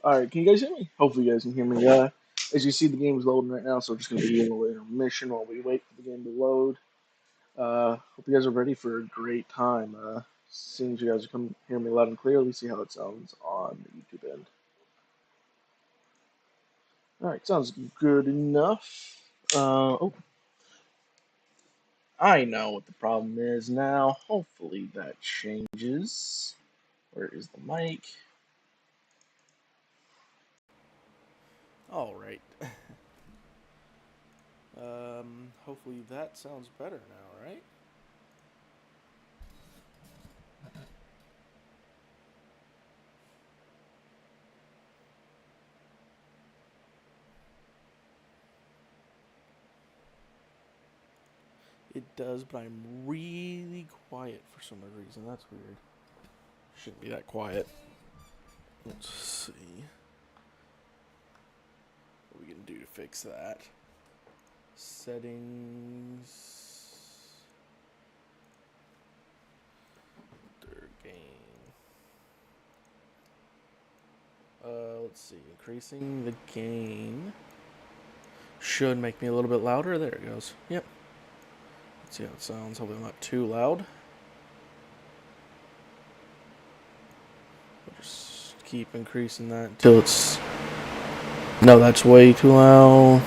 Alright, can you guys hear me? Hopefully you guys can hear me. As you see, the game is loading right now, so we're just going to be a little intermission while we wait for the game to load. Hope you guys are ready for a great time. Seeing as you guys can hear me loud and clear, let me see how it sounds on the YouTube end. Alright, sounds good enough. Oh, I know what the problem is now. Hopefully that changes. Where is the mic? Alright. Hopefully that sounds better now, right? It does, but I'm really quiet for some reason. That's weird. Shouldn't be that quiet. Let's see what we can do to fix that. Settings. Their gain. Let's see. Increasing the gain should make me a little bit louder. There it goes. Yep. Let's see how it sounds. Hopefully I'm not too loud. We'll just keep increasing that until it's... No, that's way too loud.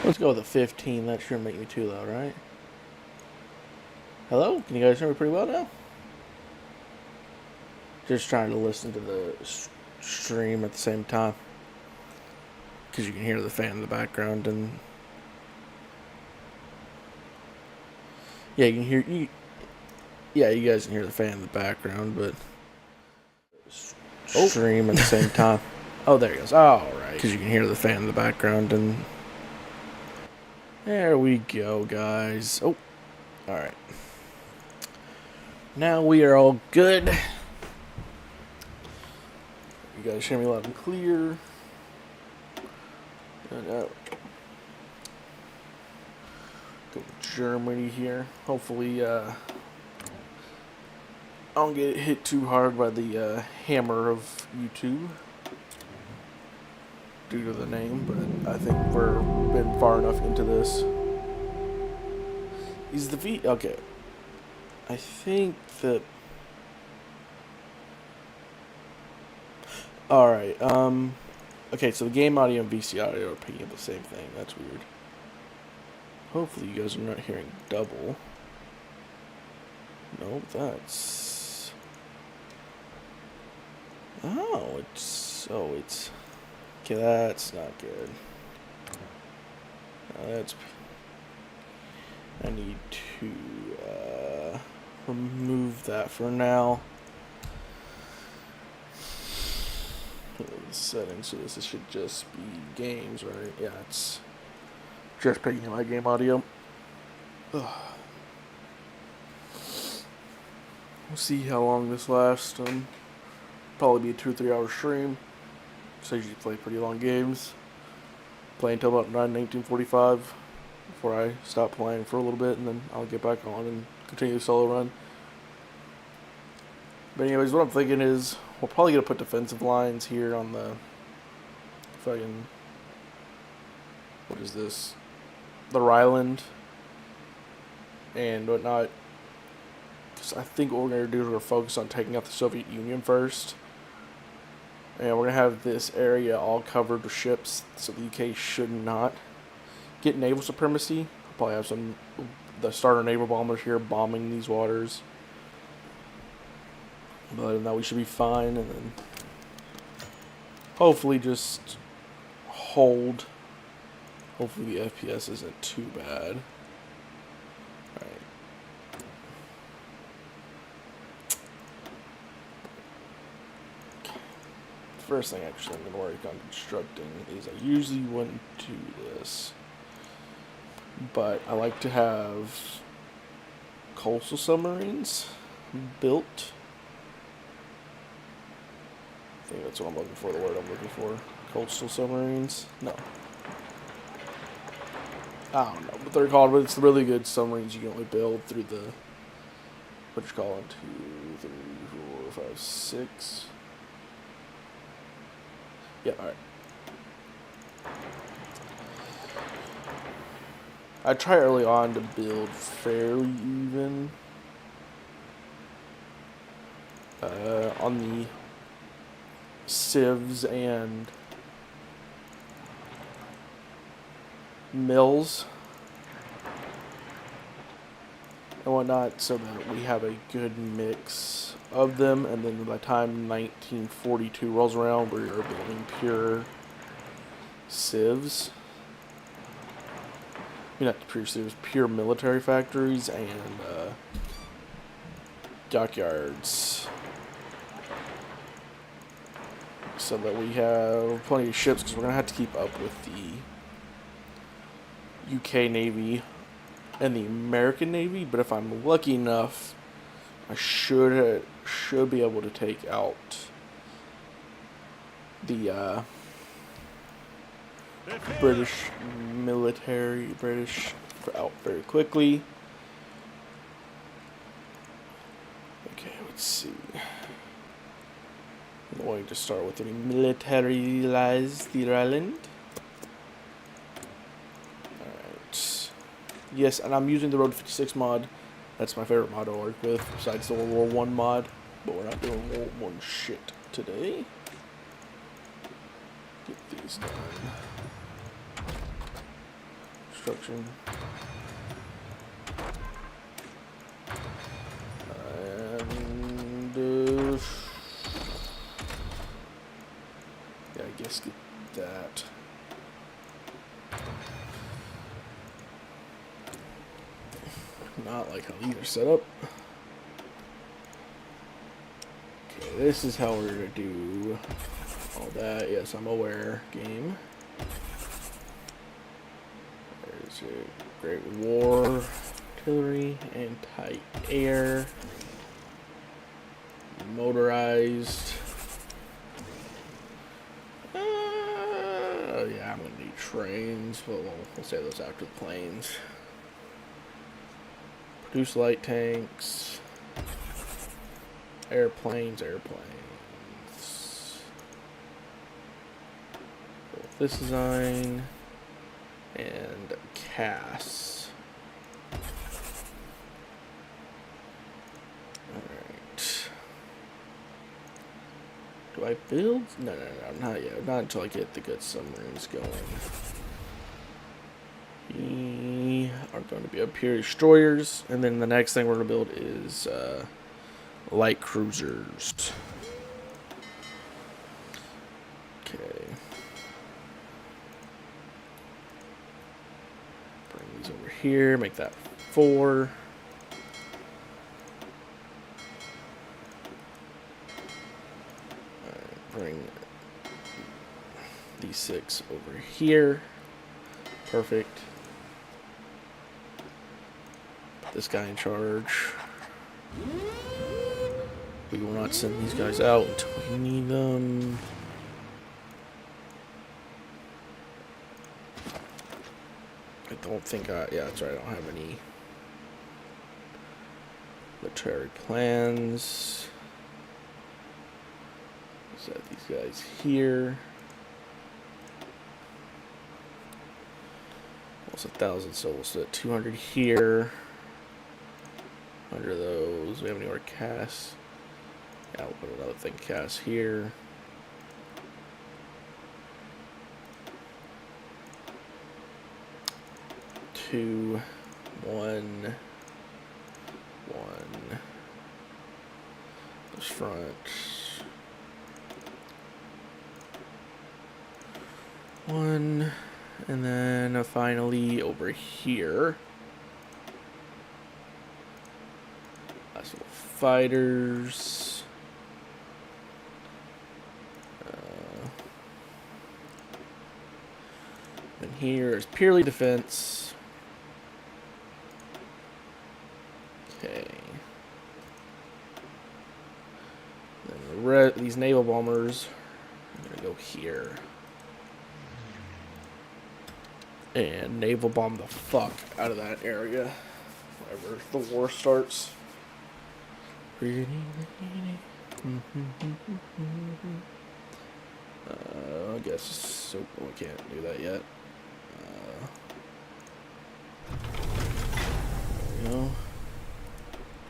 Let's go with a 15. That shouldn't make me too loud, right? Hello? Can you guys hear me pretty well now? Just trying to listen to the stream at the same time. Because you can hear the fan in the background and... Yeah, you can hear... Yeah, you guys can hear the fan in the background, but... Stream at the same time. Oh, there it goes. Alright. Because you can hear the fan in the background and... There we go, guys. Oh, alright. Now we are all good. You guys hear me loud and clear. Go Germany here. Hopefully, I don't get hit too hard by the hammer of YouTube due to the name, but I think we're been far enough into this. Is the okay? I think that. All right. Okay, so the game audio and VC audio are picking up the same thing. That's weird. Hopefully you guys are not hearing double. Nope, that's... Oh, it's... Okay, that's not good. That's... I need to, remove that for now. Settings, so this should just be games, right? Yeah, it's just picking up my game audio. Ugh. We'll see how long this lasts. Probably be a 2 or 3 hour stream. Because I usually play pretty long games. Play until about 1945 before I stop playing for a little bit, and then I'll get back on and continue the solo run. But anyways, what I'm thinking is we're probably gonna put defensive lines here on the fucking, what is this? The Ryland and whatnot. Because I think what we're gonna do is we're gonna focus on taking out the Soviet Union first. And we're gonna have this area all covered with ships, so the UK should not get naval supremacy. We'll probably have the starter naval bombers here bombing these waters. But other than that, we should be fine, and then hopefully just hold. Hopefully the FPS isn't too bad. Alright. The first thing actually I'm going to work on constructing is I usually wouldn't do this, but I like to have coastal submarines built. I think that's what I'm looking for, the word I'm looking for. Coastal submarines? No. I don't know what they're called, but it's the really good submarines you can only build through the, what you call it, 2, 3, 4, 5, 6. Yeah, alright. I try early on to build fairly even. On the sieves and mills and whatnot, so that we have a good mix of them. And then by the time 1942 rolls around, we are building pure sieves. Not pure sieves, pure military factories and dockyards, so that we have plenty of ships, because we're going to have to keep up with the UK Navy and the American Navy. But if I'm lucky enough, I should be able to take out the British out very quickly. Okay, let's see. I'm going to start with militarize the island. Alright. Yes, and I'm using the Road 56 mod. That's my favorite mod to work with, besides the World War I mod. But we're not doing World War I shit today. Get these done. Construction. And yeah, I guess get that. Not like how these are set up. Okay, this is how we're gonna do all that. Yes, I'm aware. Game. There's a Great War, artillery, anti-air, motorized. Yeah, I'm gonna need trains, but we'll say those after the planes. Produce light tanks, airplanes. This design and CAS. Alright. Do I build? No, not yet. Not until I get the good submarines going. We are going to be up here, destroyers, and then the next thing we're going to build is light cruisers. Okay. Bring these over here, make that 4. Bring these 6 over here. Perfect. Put this guy in charge. We will not send these guys out until we need them. I don't think yeah, that's right, I don't have any military plans. Set these guys here. Almost 1,000, so we'll set 200 here. 100 of those. We have any more CAS? Yeah, we'll put another thing CAS here. Two, one. This front. 1, and then finally over here. That's little fighters. And here is purely defense. Okay. Then these naval bombers are gonna go here. And naval bomb the fuck out of that area whenever the war starts. I guess so. We can't do that yet. There we go.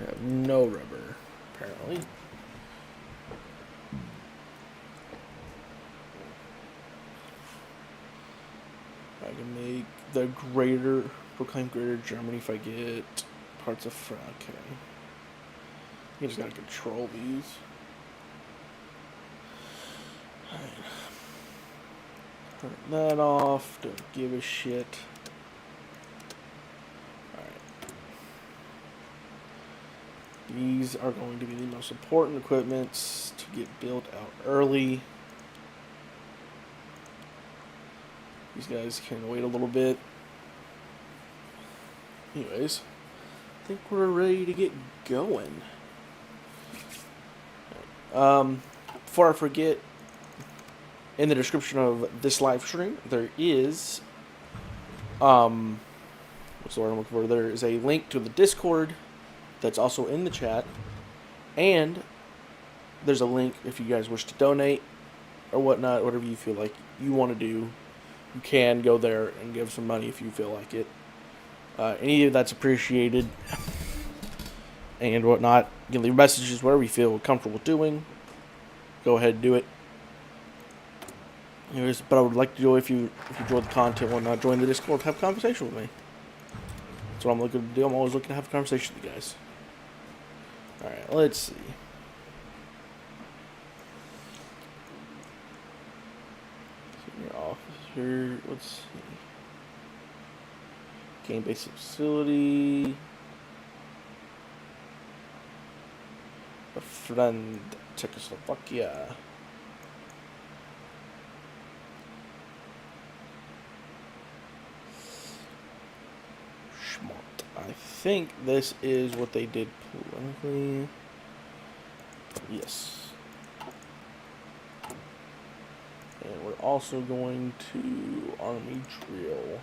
I have no rubber, apparently. I can make the proclaim greater Germany if I get parts of France. Okay. You just gotta control these. Alright. Turn that off. Don't give a shit. Alright. These are going to be the most important equipments to get built out early. These guys can wait a little bit. Anyways, I think we're ready to get going. Before I forget, in the description of this live stream, there is, what's the word I'm looking for? There is a link to the Discord that's also in the chat, and there's a link if you guys wish to donate or whatnot, whatever you feel like you want to do. You can go there and give some money if you feel like it. Any of that's appreciated and whatnot. You can leave messages, whatever you feel comfortable doing. Go ahead and do it. Anyways, but I would like to do if you enjoy the content and whatnot, join the Discord, have a conversation with me. That's what I'm looking to do. I'm always looking to have a conversation with you guys. Alright, let's see. Senior officer, let's see. Game basic facility. A friend, Czechoslovakia. Schmont. I think this is what they did politically. Yes. And we're also going to army drill.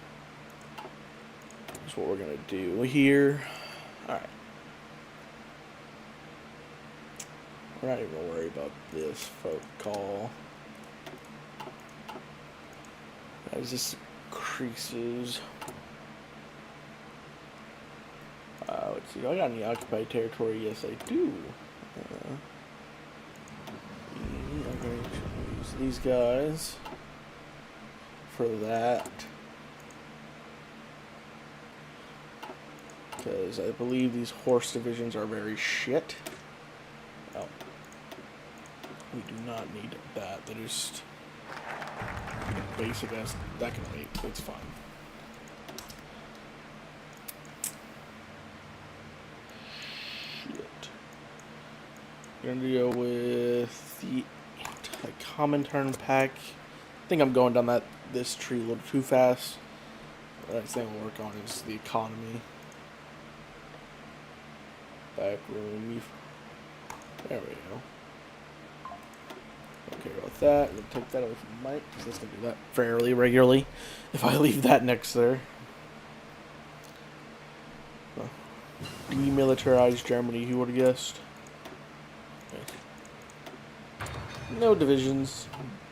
That's what we're going to do here. Alright. We're not even going to worry about this folk call. As this increases. Let's see. Do I got any occupied territory? Yes, I do. I'm going to use these guys for that. Because I believe these horse divisions are very shit. Oh. We do not need that. They're just basic as that can wait. It's fine. Shit. We're gonna go with the anti-Comintern pack. I think I'm going down this tree a little too fast. The next thing we'll work on is the economy. Back room. There we go. Don't care about that. I'm going to take that away from Mike, because that's going to do that fairly regularly if I leave that next there. Demilitarized Germany, who would have guessed? Okay. No divisions.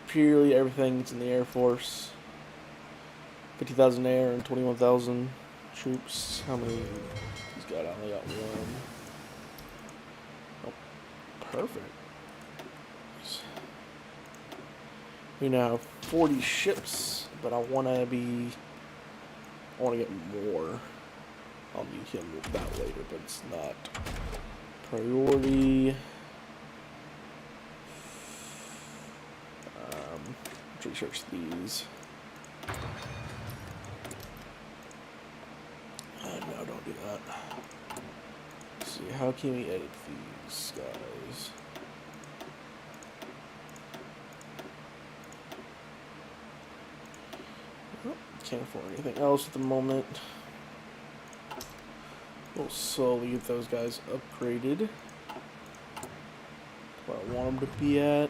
Purely everything's in the Air Force. 50,000 air and 21,000 troops. How many he's got? I only got one. Oh, perfect. We now have 40 ships, but I want to get more. I'll need him with that later, but it's not priority. Let's research these. No, don't do that. Let's see, how can we edit these guys? Can't afford anything else at the moment. We'll slowly get those guys upgraded where I want them to be at.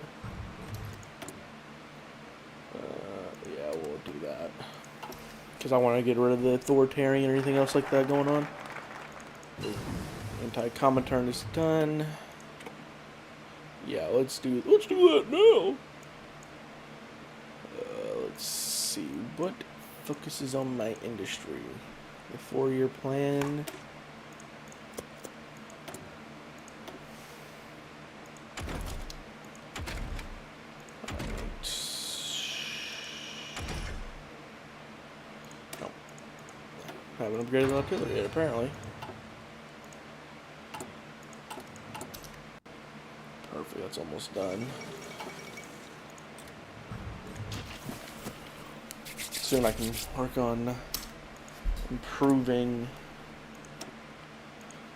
Yeah, we'll do that. Because I want to get rid of the authoritarian or anything else like that going on. Anti-Comintern is done. Yeah, let's do that now. what focuses on my industry? The 4-year plan. No. Haven't upgraded the artillery yet, apparently. Perfect, that's almost done. Soon I can work on improving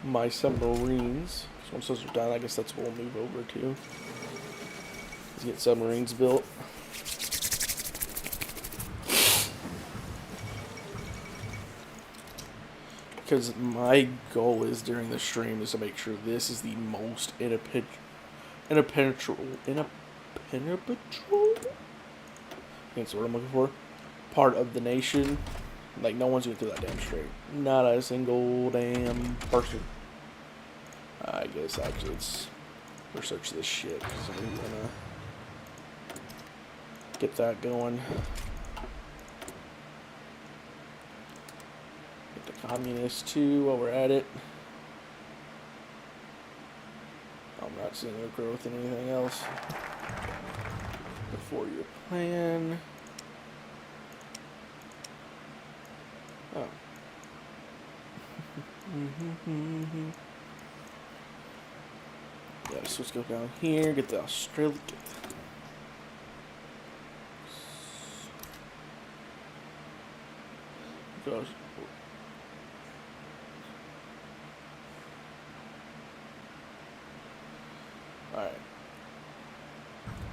my submarines. So once those are done, I guess that's what we'll move over to. Let's get submarines built. Because my goal is during the stream is to make sure this is the most impenetrable. That's what I'm looking for. Part of the nation. Like, no one's going through that damn strait. Not a single damn person. I guess actually it's research this shit because I'm gonna get that going. Get the communists too while we're at it. I'm not seeing no growth in anything else. The 4-year plan. Oh. Yeah, so let's go down here, get the Australia. Gosh. Alright.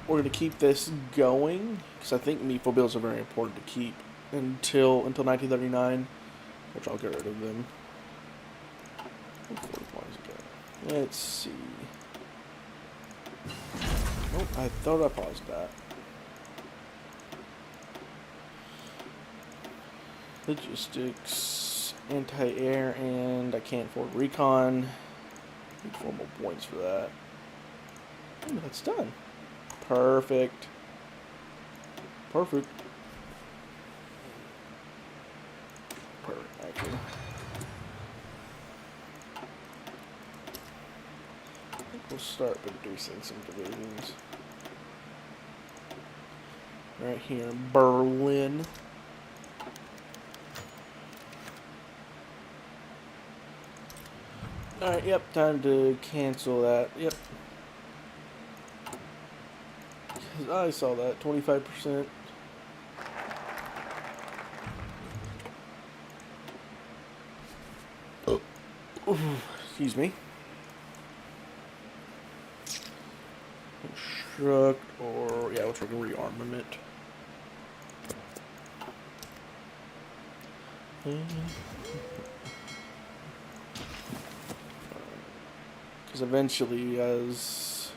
We're going to keep this going, because I think meatball bills are very important to keep until 1939, which I'll get rid of them. Let's see. Nope, I thought I paused that. Logistics, anti-air, and I can't afford recon. Need 4 more points for that. Ooh, that's done. Perfect. Perfect. Perfect, actually. I think we'll start reducing some divisions. Right here in Berlin. Alright, yep, time to cancel that. Yep. I saw that, 25%. Oh. Excuse me. Construct, or, yeah, let's work on rearmament. Because eventually, as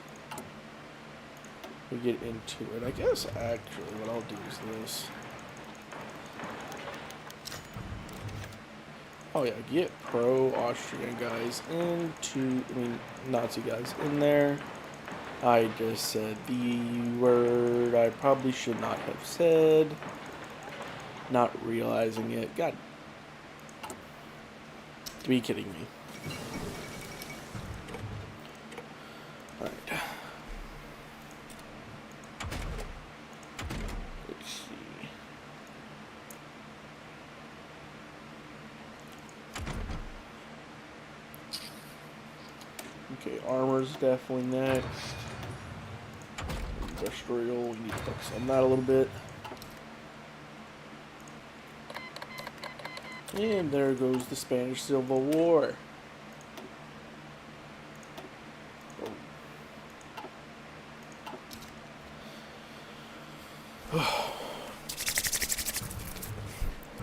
we get into it, I guess actually what I'll do is this. Oh yeah, get pro-Austrian guys into, Nazi guys in there. I just said the word I probably should not have said. Not realizing it. God. To be kidding me. Alright. Let's see. Okay, armor's definitely next. Industrial, we need to focus on that a little bit. And there goes the Spanish Civil War.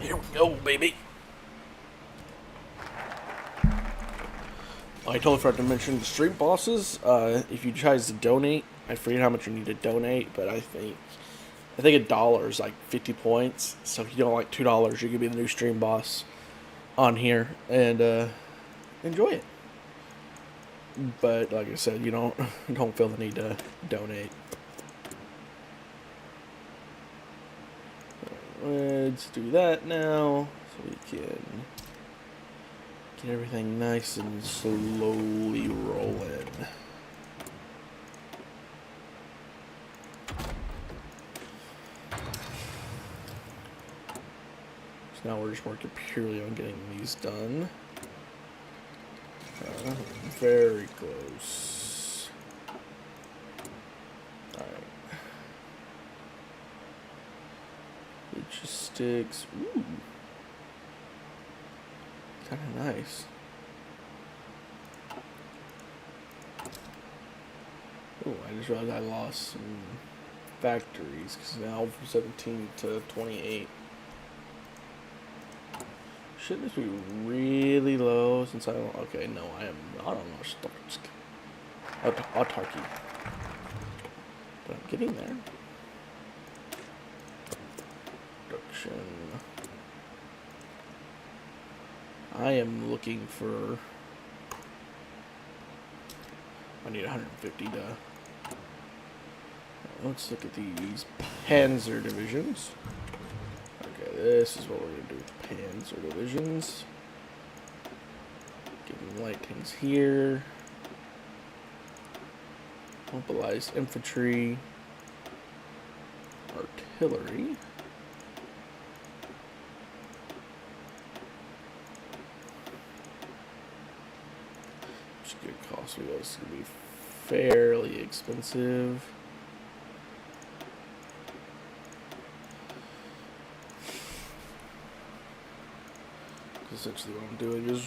Here we go, baby. I totally forgot to mention the street bosses. If you guys donate, I forget how much you need to donate, but I think $1 is like 50 points. So if you don't like $2, you can be the new stream boss on here and enjoy it. But like I said, you don't feel the need to donate. Let's do that now, so we can get everything nice and slowly rolling. So now we're just working purely on getting these done. Very close. Alright. Logistics. Ooh. Kind of nice. Oh, I just realized I lost some factories because now from 17 to 28. Shouldn't this be really low since I don't... Okay, no, I am not on autarky. But I'm getting there. Production. I am looking for... I need 150 to... Let's look at these Panzer divisions. Okay, this is what we're going to do with the Panzer divisions. Getting light tanks here. Mobilized infantry. Artillery. Which is going to cost me, it's going to be fairly expensive. Essentially what I'm doing is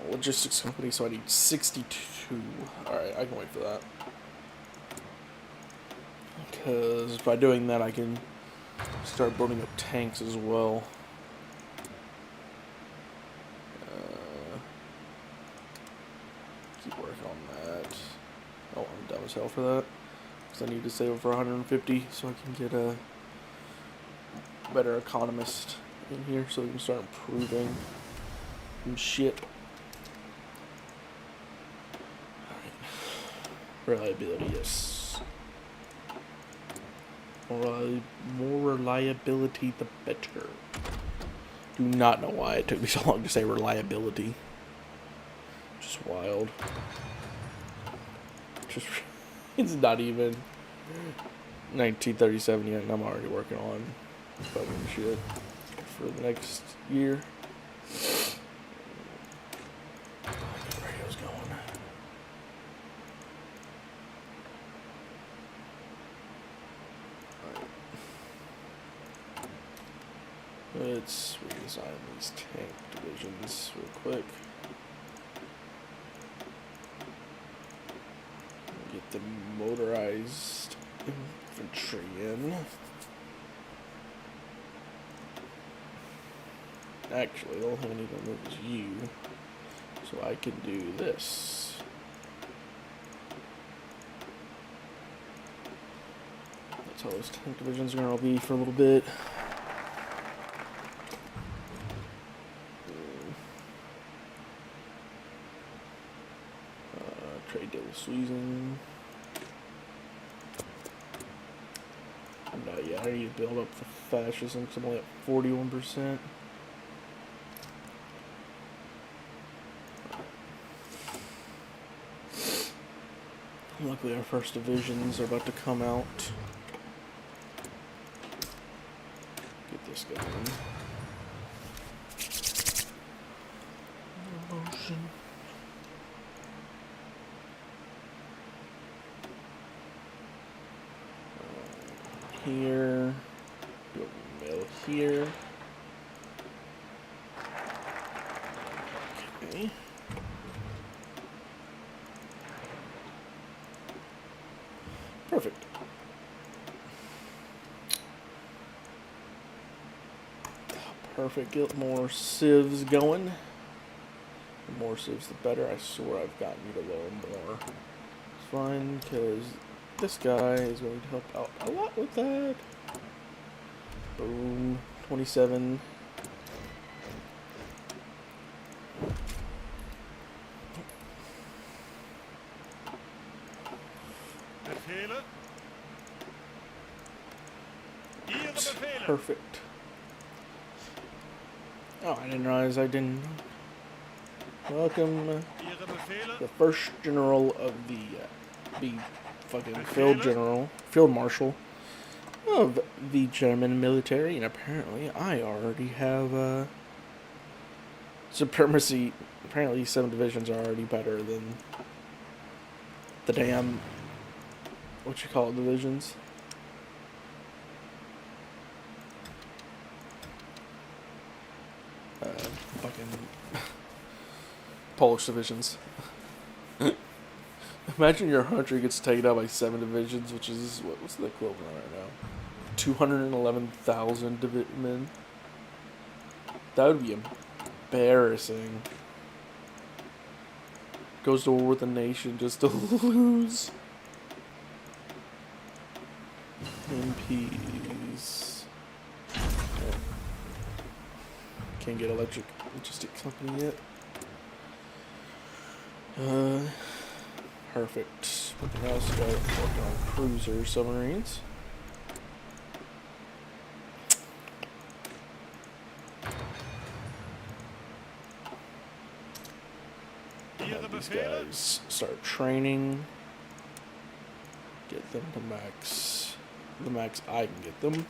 logistics company, so I need 62. Alright, I can wait for that. Because by doing that I can start building up tanks as well. Keep working on that. Oh, I'm dumb as hell for that. Because I need to save up for 150 so I can get a better economist in here so we can start improving some shit. Alright. Reliability, yes. More reliability, the better. Do not know why it took me so long to say reliability. Just wild. Just, it's not even 1937 yet, and I'm already working on fucking shit for the next year. The radio's going. Alright. Let's redesign these tank divisions real quick. Get the motorized infantry in. Actually, the only thing I need to remove is you, so I can do this. That's how those tank divisions are going to be for a little bit. Trade deal with Sweden. Yeah, I need to build up the fascism because I'm only at 41%. Luckily, our first divisions are about to come out. Get this going. Motion. Here. Build a mill here. Okay. Perfect. Perfect. Get more sieves going. The more sieves, the better. I swear I've gotten you to lower more. It's fine, because this guy is going to help out a lot with that. Boom. 27. Befehle? Perfect. Oh, I didn't realize I didn't. Welcome, the first general of the fucking field marshal of the German military, and apparently I already have supremacy. Apparently 7 divisions are already better than the damn, what you call it, divisions. Fucking Polish divisions. Imagine your country gets taken out by 7 divisions, which is, what's the equivalent right now? 211,000 men. That would be embarrassing. Goes to war with a nation just to lose. MPs. Can't get electric logistics company yet. Perfect. We can now start working on cruiser submarines. These guys start training. Get them to max. The max I can get them.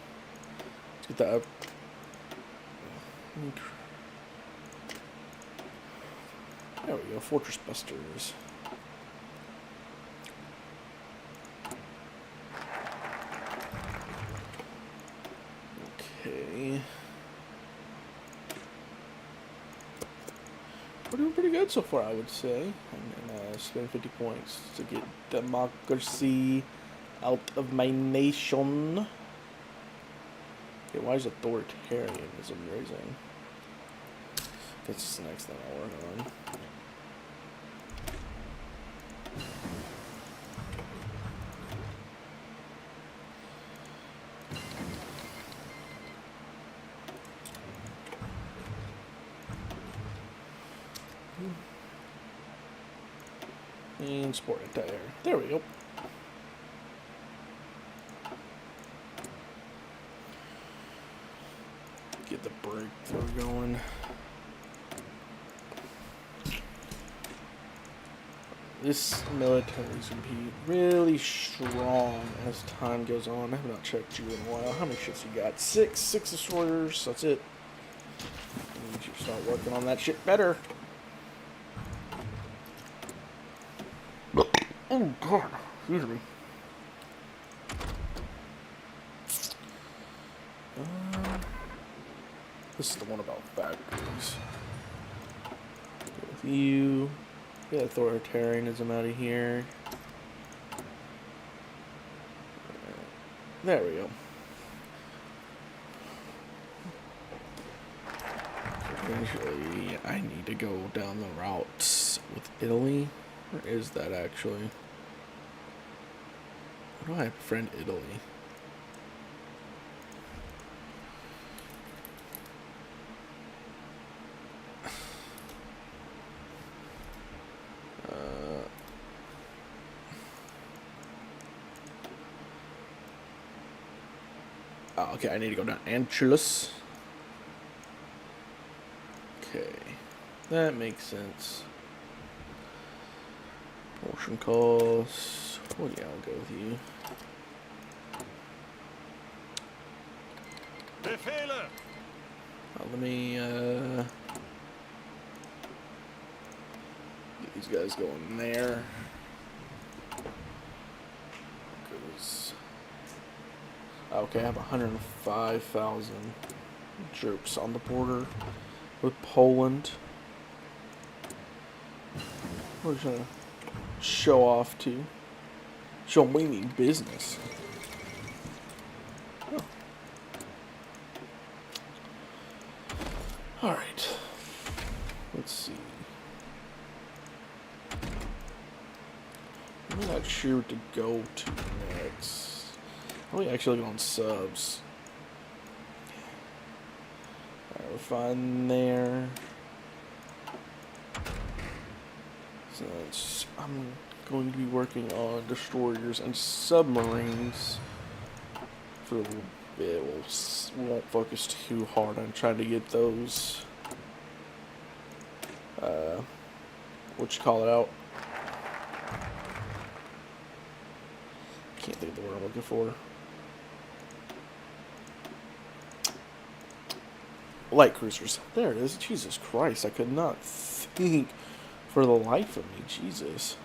Let's get that up. There we go, Fortress Busters. Okay. We're doing pretty good so far, I would say. And spend 50 points to get democracy out of my nation. Okay, why is authoritarianism raising? That's the next thing I'll work on. And sport entire. There we go. Get the breakthrough going. This military is going to be really strong as time goes on. I have not checked you in a while. How many ships you got? 6 destroyers. That's it. You need to start working on that shit better. Oh god, excuse me. This is the one about factories. Go with you. Get authoritarianism out of here. There we go. Eventually, I need to go down the route with Italy. Where is that actually? Why do I have a friend Italy? Oh, okay, I need to go down Anchulus. Okay, that makes sense. Portion costs. Well, yeah, I'll go with you. Let me get these guys going there. Okay, I have 105,000 troops on the border with Poland. We're just gonna show off to show me mean business. Oh. All right. Let's see. I'm not sure what to go to next. We actually go on subs. Alright, we're fine there. So I'm going to be working on destroyers and submarines for it won't focus too hard on trying to get those. What you call it out? Can't think of the word I'm looking for. Light cruisers. There it is. Jesus Christ, I could not think for the life of me. Jesus.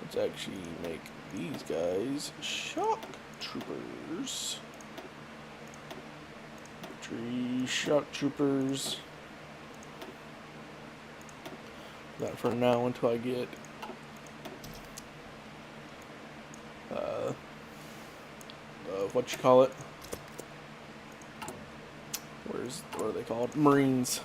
Let's actually make these guys shock troopers. Tree shock troopers. That for now until I get what you call it? What are they called? Marines.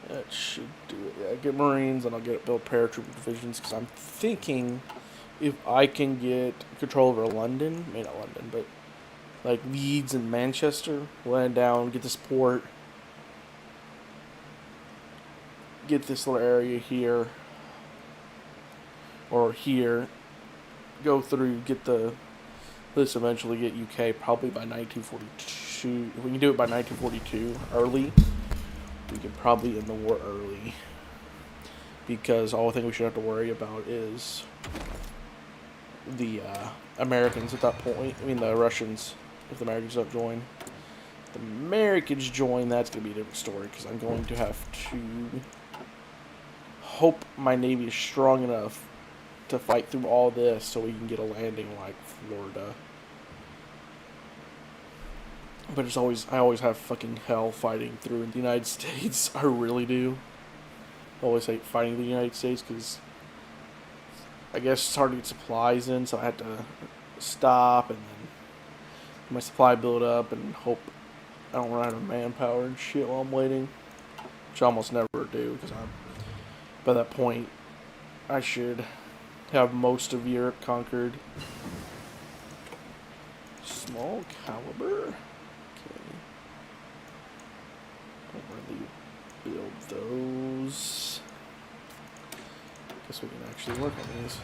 That should do it. Yeah, get Marines and I'll build paratrooper divisions because I'm thinking if I can get control over London, maybe not London, but like Leeds and Manchester, land down, get this port, get this little area here or here, go through, get let's eventually get UK probably by 1942. If we can do it by 1942 early, we can probably end the war early. Because all I think we should have to worry about is the Americans at that point. I mean the Russians, if the Americans don't join. If the Americans join, that's going to be a different story. Because I'm going to have to hope my Navy is strong enough to fight through all this so we can get a landing like Florida. But I always have fucking hell fighting through in the United States. I really do. I always hate fighting in the United States because I guess it's hard to get supplies in, so I had to stop and then my supply build up and hope I don't run out of manpower and shit while I'm waiting. Which I almost never do because by that point I should have most of Europe conquered. Small caliber. Don't really build those. Guess we can actually work on these.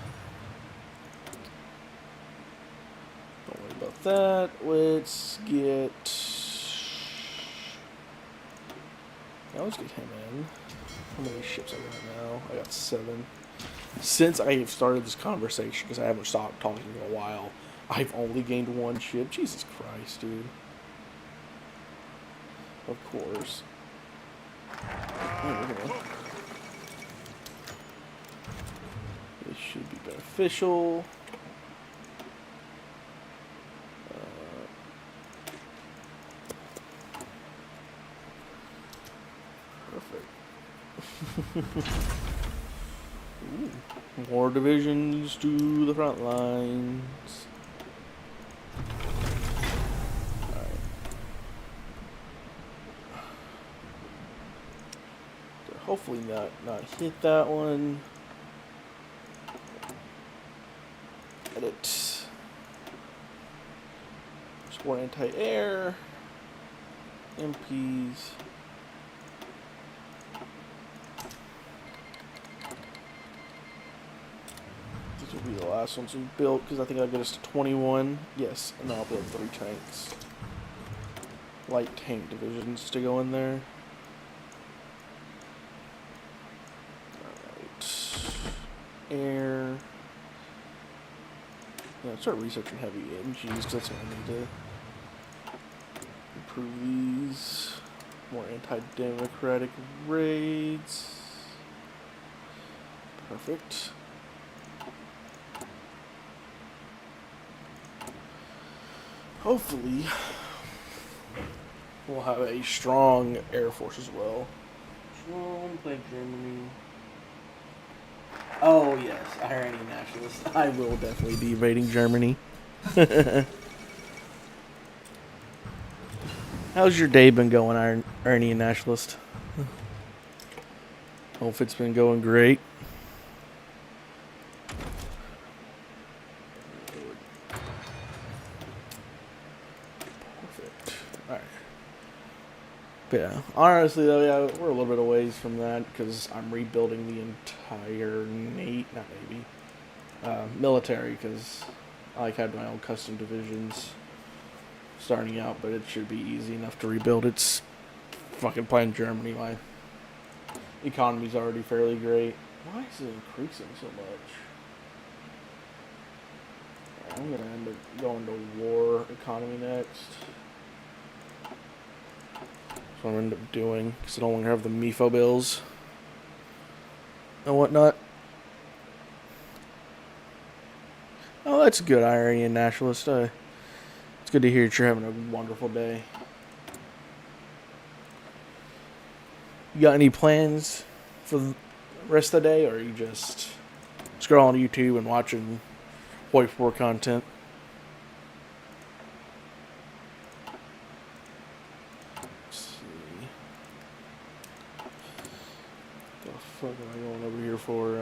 Don't worry about that. Let's get. Now let's get him in. How many ships I got now? I got 7. Since I have started this conversation, because I haven't stopped talking in a while, I've only gained 1 ship. Jesus Christ, dude. Of course. This should be beneficial. Perfect. Ooh. More divisions to the front lines. Hopefully not hit that one. Edit. Just more anti-air. MPs. These will be the last ones we built because I think I'll get us to 21. Yes, and then I'll build 3 tanks. Light tank divisions to go in there. Air. Yeah, start researching heavy MGs because that's what I need to improve these. More anti-democratic raids. Perfect. Hopefully, we'll have a strong air force as well. Strong like Germany. Oh, yes, Iranian nationalist. I will definitely be invading Germany. How's your day been going, Iranian nationalist? Hope it's been going great. Perfect. Alright. But yeah, honestly though, yeah, we're a little bit away from that because I'm rebuilding the entire military because I like had my own custom divisions starting out, but it should be easy enough to rebuild. It's fucking playing Germany. My economy's already fairly great. Why is it increasing so much? I'm gonna end up going to war economy next. That's what I'm gonna end up doing because I don't longer have the MIFO bills and whatnot. Oh, that's good, Iranian nationalist. It's good to hear that you're having a wonderful day. You got any plans for the rest of the day, or are you just scrolling YouTube and watching White 4 content? Let's see. What the fuck am I going over here for?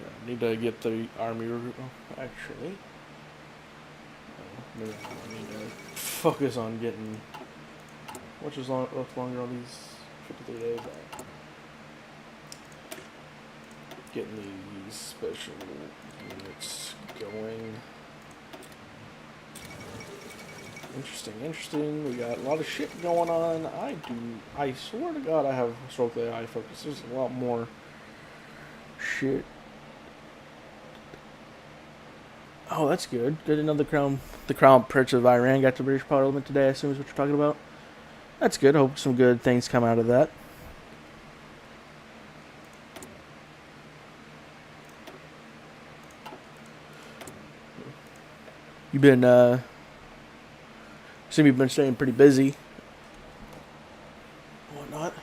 Yeah, I need to get the army recruit. Oh, actually, maybe I need to focus on getting. What's longer on these 53 days? Getting these special units going. Interesting. We got a lot of shit going on. I swear to God, I have historically AI focus. There's a lot more shit. Oh, that's good. Good to know the crown prince of Iran got to British Parliament today. I assume is what you're talking about. That's good. Hope some good things come out of that. You've been, seem you've been staying pretty busy. Whatnot.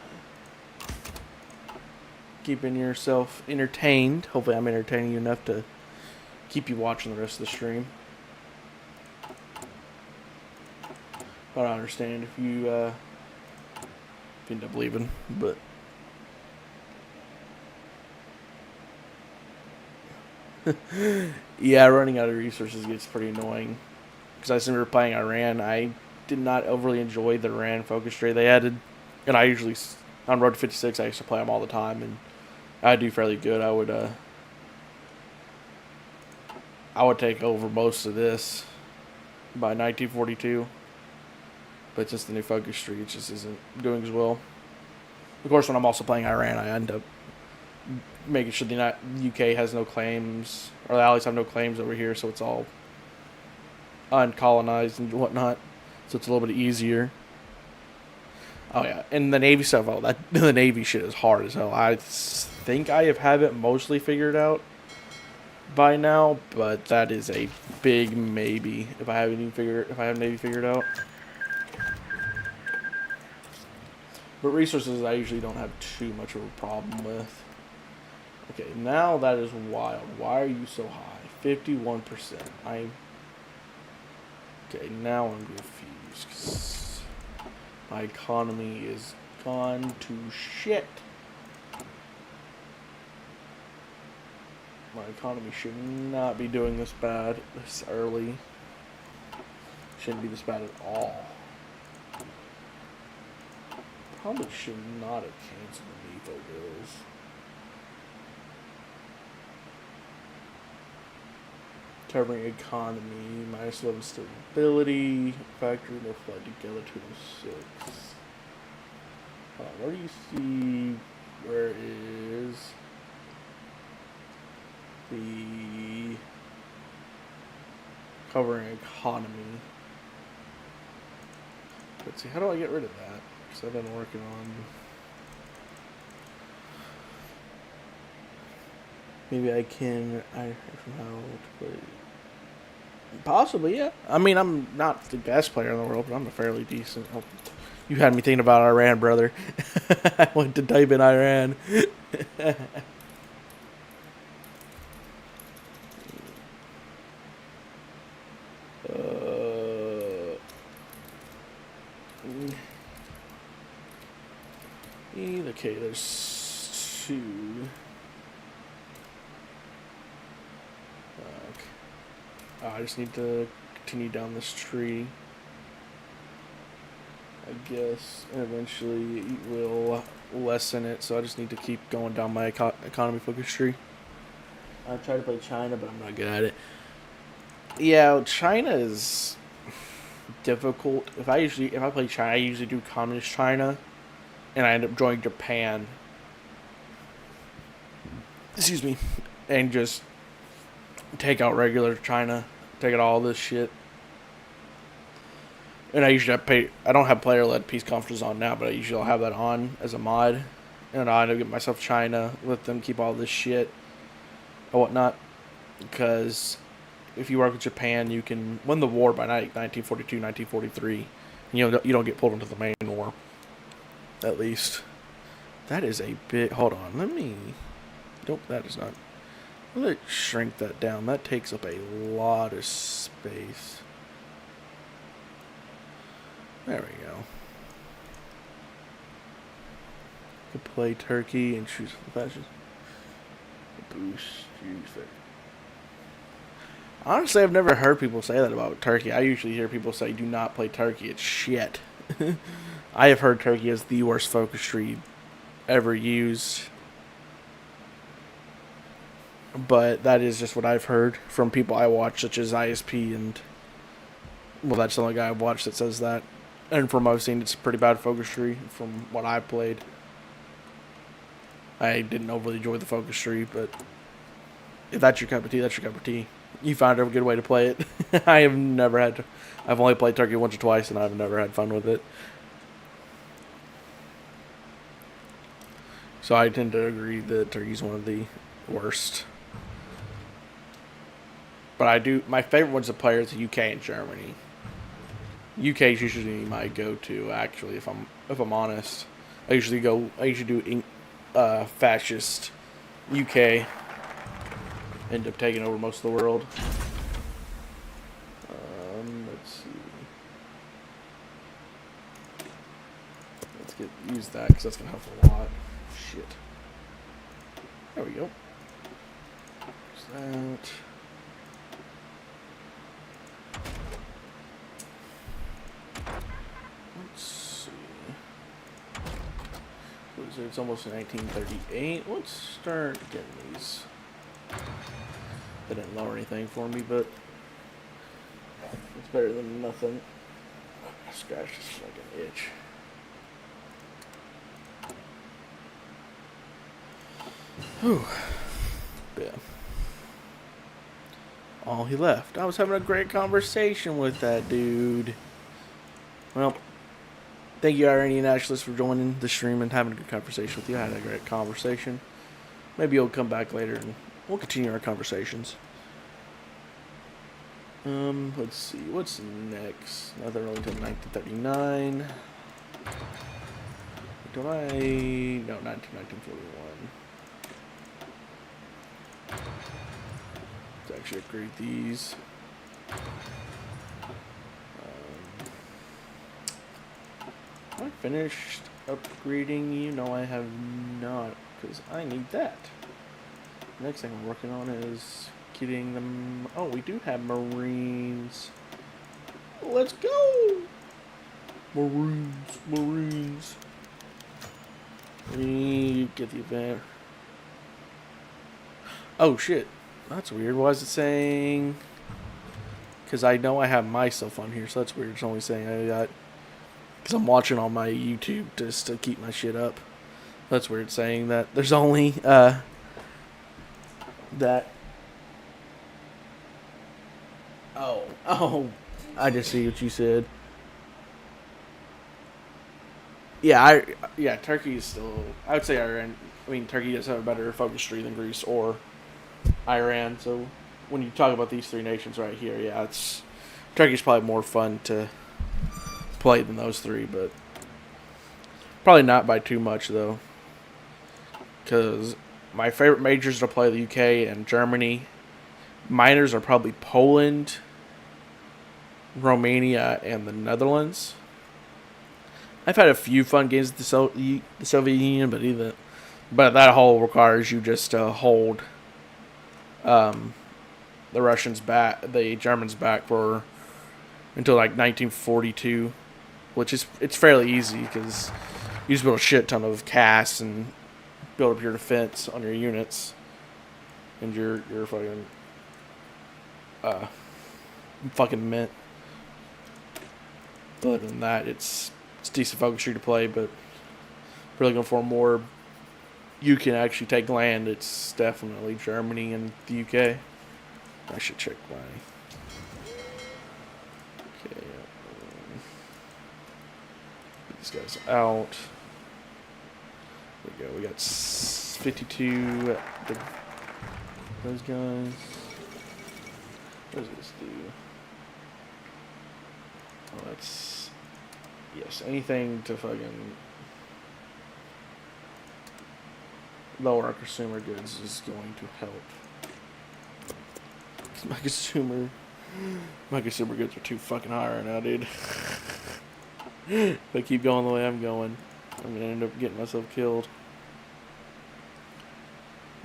Keeping yourself entertained. Hopefully I'm entertaining you enough to keep you watching the rest of the stream. But I understand if you end up leaving, but yeah, running out of resources gets pretty annoying. Because I remember playing Iran, I did not overly enjoy the Iran focus tree they added, and I usually on Road to 56 I used to play them all the time, and I do fairly good. I would take over most of this by 1942. But since the new focus tree, it just isn't doing as well. Of course, when I'm also playing Iran, I end up making sure the UK has no claims, or the Allies have no claims over here, so it's all uncolonized and whatnot. So it's a little bit easier. Oh yeah, and the Navy stuff. Oh, the Navy shit is hard as hell. I think I have it mostly figured out by now, but that is a big maybe if I have Navy figured out. But resources I usually don't have too much of a problem with. Okay, now that is wild. Why are you so high? 51%. Okay, now I'm confused. 'Cause my economy is gone to shit. My economy should not be doing this bad this early. Shouldn't be this bad at all. Probably should not have canceled the MIFO bills. Covering economy, minus 11 stability, factory, no flood together, 206. Where do you see, where is the covering economy? Let's see, how do I get rid of that? Because I've been working on... Maybe I can... I don't know how to play... Possibly, yeah. I mean, I'm not the best player in the world, but I'm a fairly decent... Oh, you had me thinking about Iran, brother. I went to type in Iran. Okay, there's two. I just need to continue down this tree, I guess, and eventually it will lessen it, so I just need to keep going down my economy focus tree. I tried to play China, but I'm not good at it. Yeah, China is difficult. If I play China, I usually do communist China, and I end up joining Japan. Excuse me, and just take out regular China, take out all this shit. And I usually pay. I don't have player led peace conferences on now, but I usually have that on as a mod, and I end up getting myself China, let them keep all this shit or whatnot, because if you work with Japan, you can win the war by 1942, 1943. You don't get pulled into the main war. At least. That is a bit. Hold on. Let me. Nope, that is not. Let's shrink that down. That takes up a lot of space. There we go. Could play Turkey and choose the fashion. Boost. Choose. Honestly, I've never heard people say that about Turkey. I usually hear people say, do not play Turkey. It's shit. I have heard Turkey is the worst focus tree ever used. But that is just what I've heard from people I watch, such as ISP, and well, that's the only guy I've watched that says that. And from what I've seen, it's a pretty bad focus tree from what I've played. I didn't overly enjoy the focus tree, but if that's your cup of tea, that's your cup of tea. You found a good way to play it. I've only played Turkey once or twice, and I've never had fun with it. So I tend to agree that Turkey's one of the worst. But my favorite ones to play are the UK and Germany. UK is usually my go-to, actually, if I'm honest. I usually do fascist UK. End up taking over most of the world. Let's see. Let's use that because that's gonna help a lot. Shit. There we go. Use that. Let's see. It's almost 1938. Let's start getting these. They didn't lower anything for me, but it's better than nothing. Scratch this like an itch. Whew. Yeah. Oh, he left. I was having a great conversation with that dude. Well, thank you, Iranian Nationalist, for joining the stream and having a good conversation with you. I had a great conversation. Maybe you'll come back later and we'll continue our conversations. Let's see. What's next? Another only until 1939. Don't I? No, 1941. Let's actually upgrade these. Have I finished upgrading you? No, I have not, because I need that. Next thing I'm working on is getting them. Oh, we do have Marines. Let's go! Marines. Let me get the event. Oh, shit. That's weird. Why is it saying? Because I know I have myself on here, so that's weird. It's only saying I got. Because I'm watching on my YouTube just to keep my shit up. That's weird saying that. There's only that. Oh, I just see what you said. Yeah, Turkey is still. I would say Iran. I mean, Turkey does have a better focus tree than Greece or Iran. So when you talk about these three nations right here, yeah, Turkey's probably more fun to play than those three, but probably not by too much though. Because my favorite majors to play the UK and Germany. Minors are probably Poland, Romania, and the Netherlands. I've had a few fun games with the Soviet Union, but that whole requires you just to hold the Germans back for until like 1942, which it's fairly easy because you just build a shit ton of CAS and build up your defense on your units and your fucking fucking mint. But other than that, it's decent focusry to play, but if you're looking for more, you can actually take land. It's definitely Germany and the UK. I should check my. Okay. Get these guys out. There we go. We got 52. Those guys. What does this do? Oh, that's. Yes, anything to fucking lower our consumer goods is going to help. My consumer goods are too fucking high right now, dude. If I keep going the way I'm going, I'm gonna end up getting myself killed.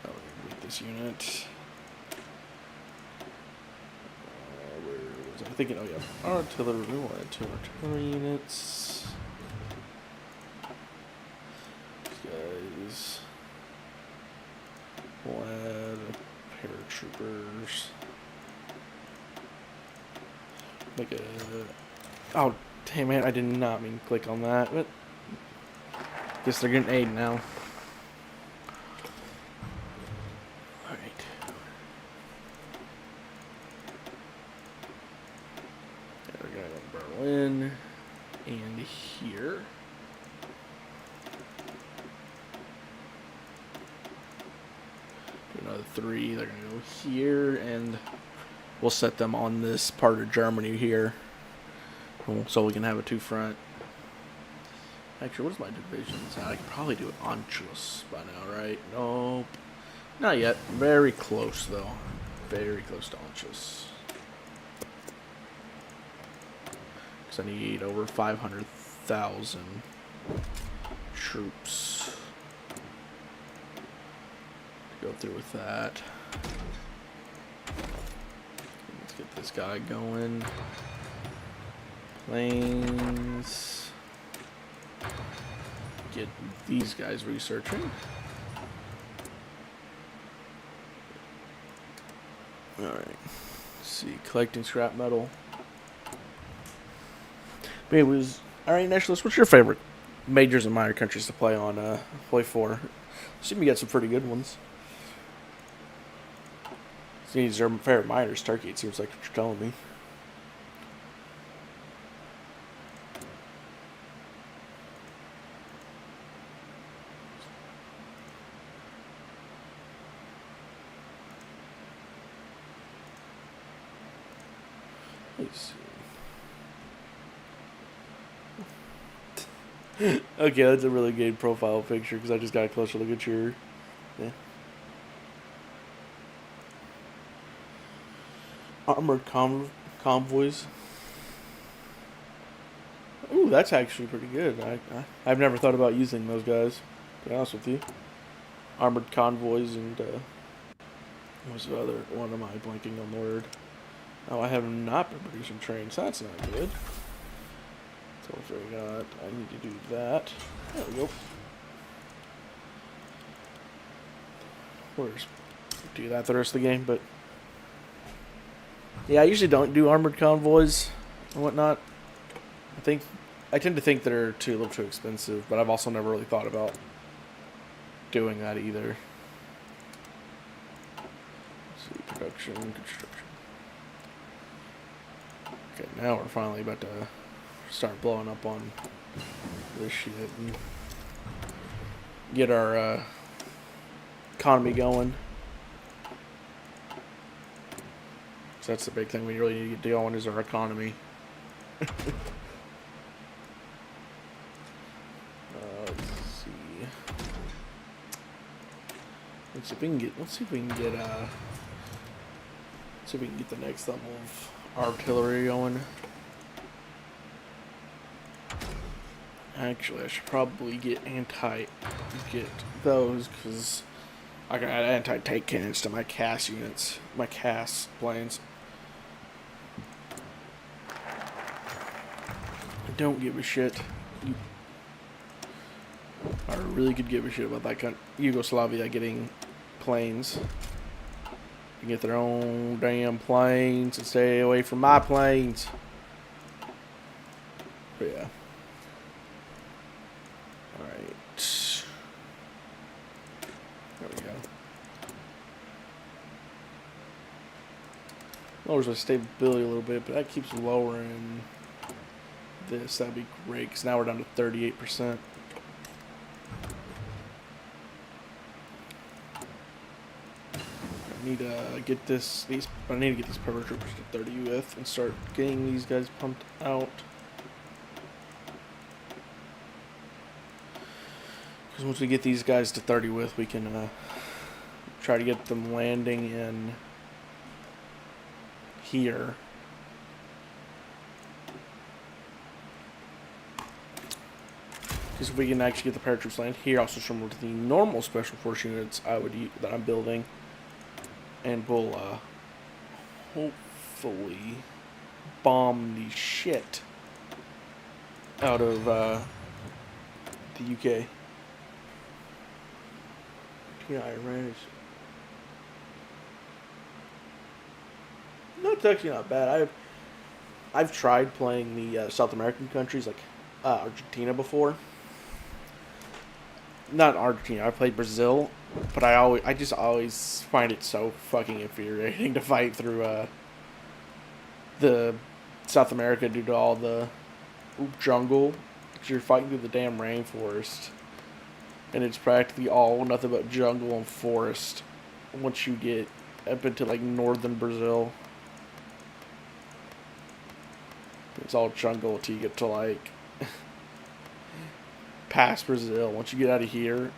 Oh, get this unit. Where was I thinking? Oh yeah, artillery. We wanted 2 artillery units. These guys. We'll add paratroopers. Like a. Oh, damn it! I did not mean to click on that, but guess they're getting aid now. All right. Yeah, we're gonna go to Berlin and here. Another 3. They're gonna go here, and we'll set them on this part of Germany here, so we can have a 2-front. Actually, what is my divisions? I could probably do it Anschluss by now, right? Nope, not yet. Very close though. Very close to Anschluss. Because I need over 500,000 troops. Go through with that. Let's get this guy going. Planes. Get these guys researching. Alright. Let's see. Collecting scrap metal. But it was. Alright, Nationalist, what's your favorite majors and minor countries to play on play for? Assume you got some pretty good ones. These are favorite minors, Turkey, it seems like what you're telling me. Let's see. Okay, that's a really good profile picture because I just got a closer look at your. Yeah. Armored convoys. Ooh, that's actually pretty good. I've never thought about using those guys, to be honest with you. Armored convoys and what was the other one? Am I blanking on the word? Oh, I have not been producing trains. That's not good. So if I got, I need to do that. There we go. We'll just do that the rest of the game, but. Yeah, I usually don't do armored convoys and whatnot. I tend to think they're a little too expensive, but I've also never really thought about doing that either. Let's see, production, construction. Okay, now we're finally about to start blowing up on this shit and get our economy going. So that's the big thing we really need to get going is our economy. Let's see. Let's see if we can get. Let's see if we can get. See if we can get the next level of artillery going. Actually, I should probably get those because I can add anti-tank cannons to my CAS units, my CAS planes. I don't give a shit. I really could give a shit about that Yugoslavia getting planes. They get their own damn planes and stay away from my planes. But yeah. Alright. There we go. Lowers my stability a little bit, but that keeps lowering this. That'd be great, because now we're down to 38%. I need to get this. I need to get these paratroopers to 30 with and start getting these guys pumped out. Because once we get these guys to 30 with, we can try to get them landing in here. Because if we can actually get the paratroops land here, also similar to the normal special force units that I'm building, and we'll hopefully bomb the shit out of the UK. Yeah, Iran is. No, it's actually not bad. I've tried playing the South American countries like Argentina before. Not Argentina. I played Brazil, but I just always find it so fucking infuriating to fight through the South America due to all the jungle. Because you're fighting through the damn rainforest, and it's practically all nothing but jungle and forest. Once you get up into like northern Brazil, it's all jungle till you get to like past Brazil. Once you get out of here,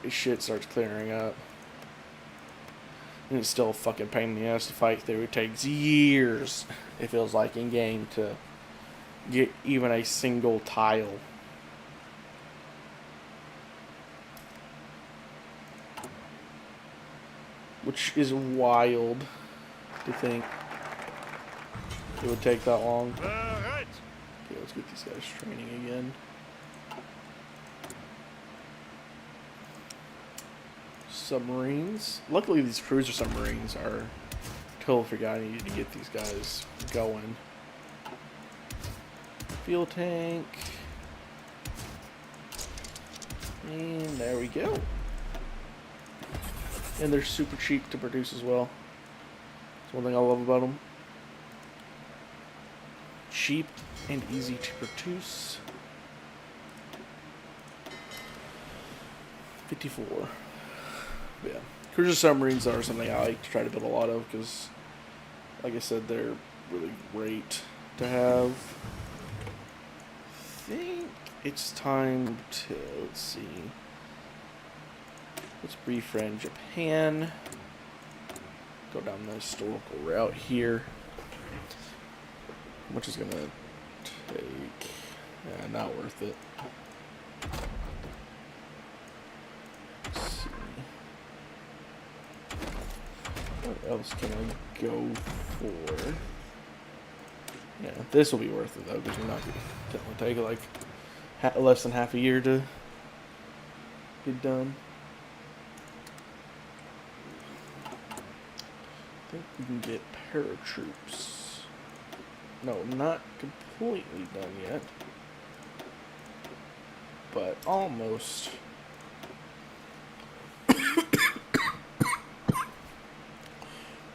shit starts clearing up. And it's still a fucking pain in the ass to fight through. It takes years, it feels like, in game to get even a single tile. Which is wild to think it would take that long. Okay, let's get these guys training again. Submarines. Luckily, these cruiser submarines are. Totally forgot I needed to get these guys going. Fuel tank. And there we go. And they're super cheap to produce as well. That's one thing I love about them. Cheap and easy to produce. 54. But yeah, cruiser submarines are something I like to try to build a lot of because, like I said, they're really great to have. I think it's time to, let's see. Let's befriend Japan. Go down the historical route here. Which is gonna take, yeah, not worth it. Let's see. What else can I go for? Yeah, this will be worth it though, because we're not gonna take like less than half a year to get done. I think we can get paratroops. No, not completely done yet, but almost.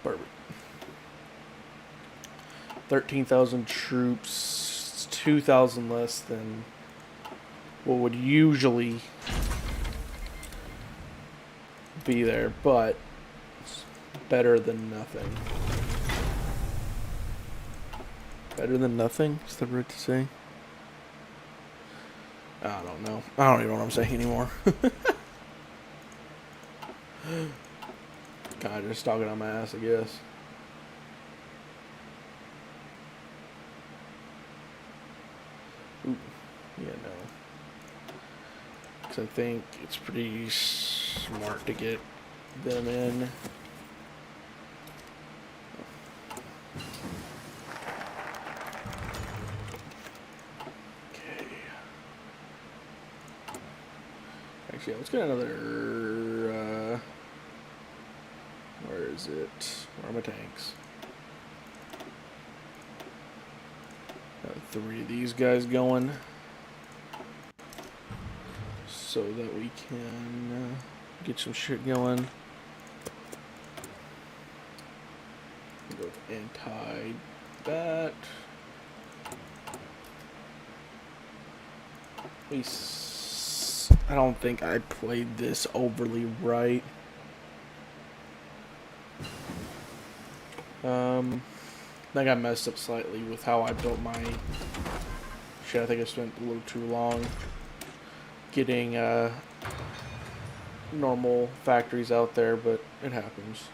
Perfect. 13,000 troops, 2,000 less than what would usually be there, but it's better than nothing. Better than nothing? Is that right to say? I don't know. I don't even know what I'm saying anymore. Kind of just talking on my ass, I guess. Ooh, yeah, no. Because I think it's pretty smart to get them in. Yeah, let's get another is it? Where are my tanks? Got 3 of these guys going. So that we can get some shit going. Go with anti-that. I don't think I played this overly right. I think I messed up slightly with how I built my shit. I think I spent a little too long getting normal factories out there, but it happens.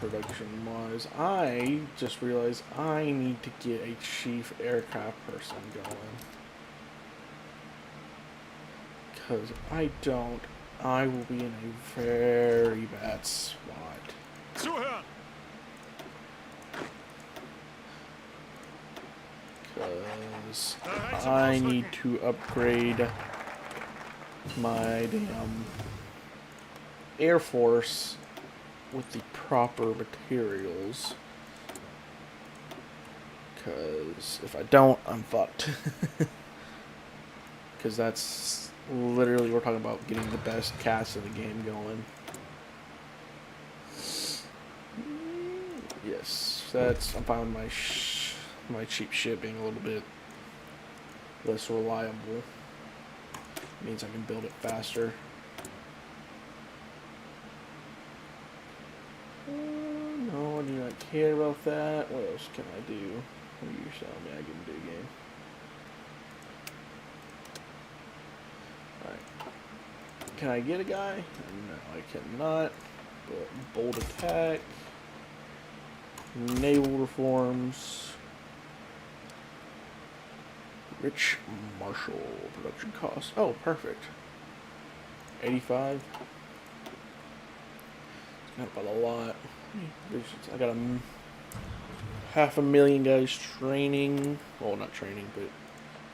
Production wise, I just realized I need to get a chief aircraft person going. Because if I don't, I will be in a very bad spot. Because I need to upgrade my damn Air Force with the proper materials. Because if I don't, I'm fucked. Because that's literally, we're talking about getting the best cast of the game going. Yes, that's, I'm fine with my cheap shit being a little bit less reliable. It means I can build it faster. No, I do not care about that. What else can I do? What are you telling me I can do, game? Alright. Can I get a guy? No, I cannot. But bold attack. Naval reforms. Rich Marshall production cost. Oh, perfect. 85. It's not about a lot. I got 500,000 guys training. Well, not training, but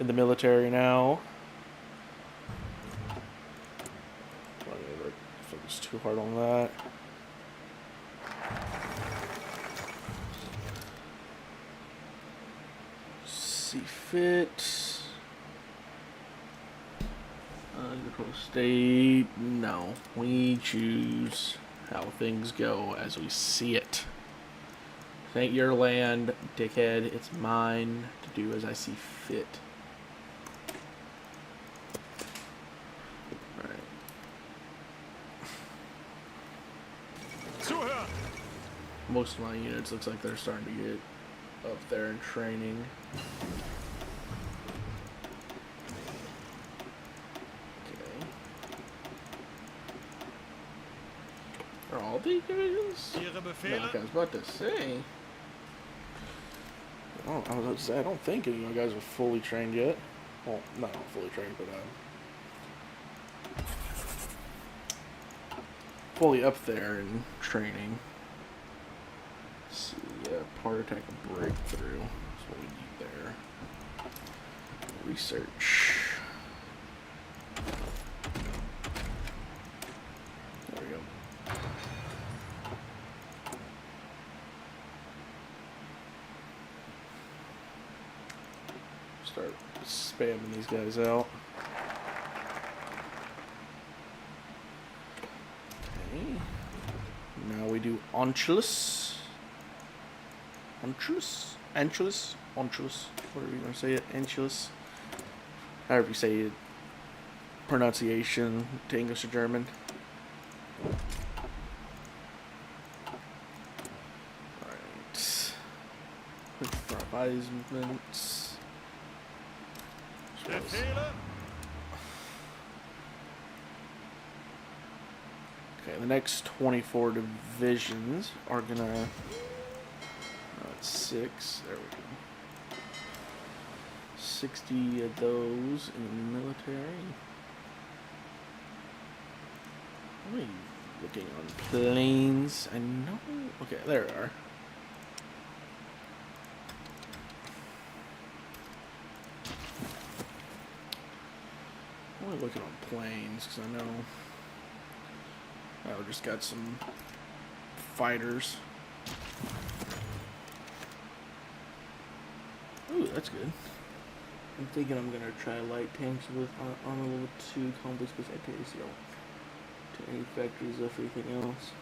in the military now. I'm not gonna focus too hard on that. See fit. Control state. No, we choose how things go as we see it. It ain't your land, dickhead. It's mine to do as I see fit. Alright. Most of my units looks like they're starting to get up there in training. Are all these divisions? No, like I was about to say. I was about to say, I don't think any of you guys are fully trained yet. Well, not fully trained, but fully up there in training. Let's see, part attack and breakthrough. That's what we need there. Research. There we go. Start spamming these guys out. Okay. Now we do Anschluss. Anschluss? Anschluss? Anschluss. Whatever you want to say it. Anschluss. However you say it. Pronunciation to English or German. Alright. Quick for advisements. Okay, the next 24 divisions are gonna. That's 6. There we go. 60 of those in the military. What are you looking on planes? I know. Okay, there we are. probably looking on planes because I know we just got some fighters. Ooh, that's good. I'm thinking I'm gonna try light tanks with armor level 2 complex plus anti-ACL to any factories or everything else.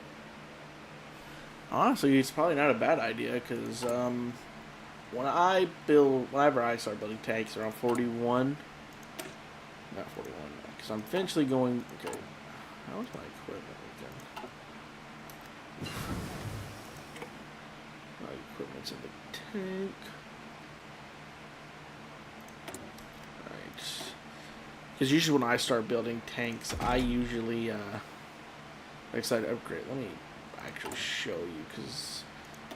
Honestly, it's probably not a bad idea because whenever I start building tanks around 41, not 41, because I'm eventually going. Okay, how's my equipment again? My equipment's in the tank. Because usually when I start building tanks, I usually, like I said, upgrade. Let me actually show you because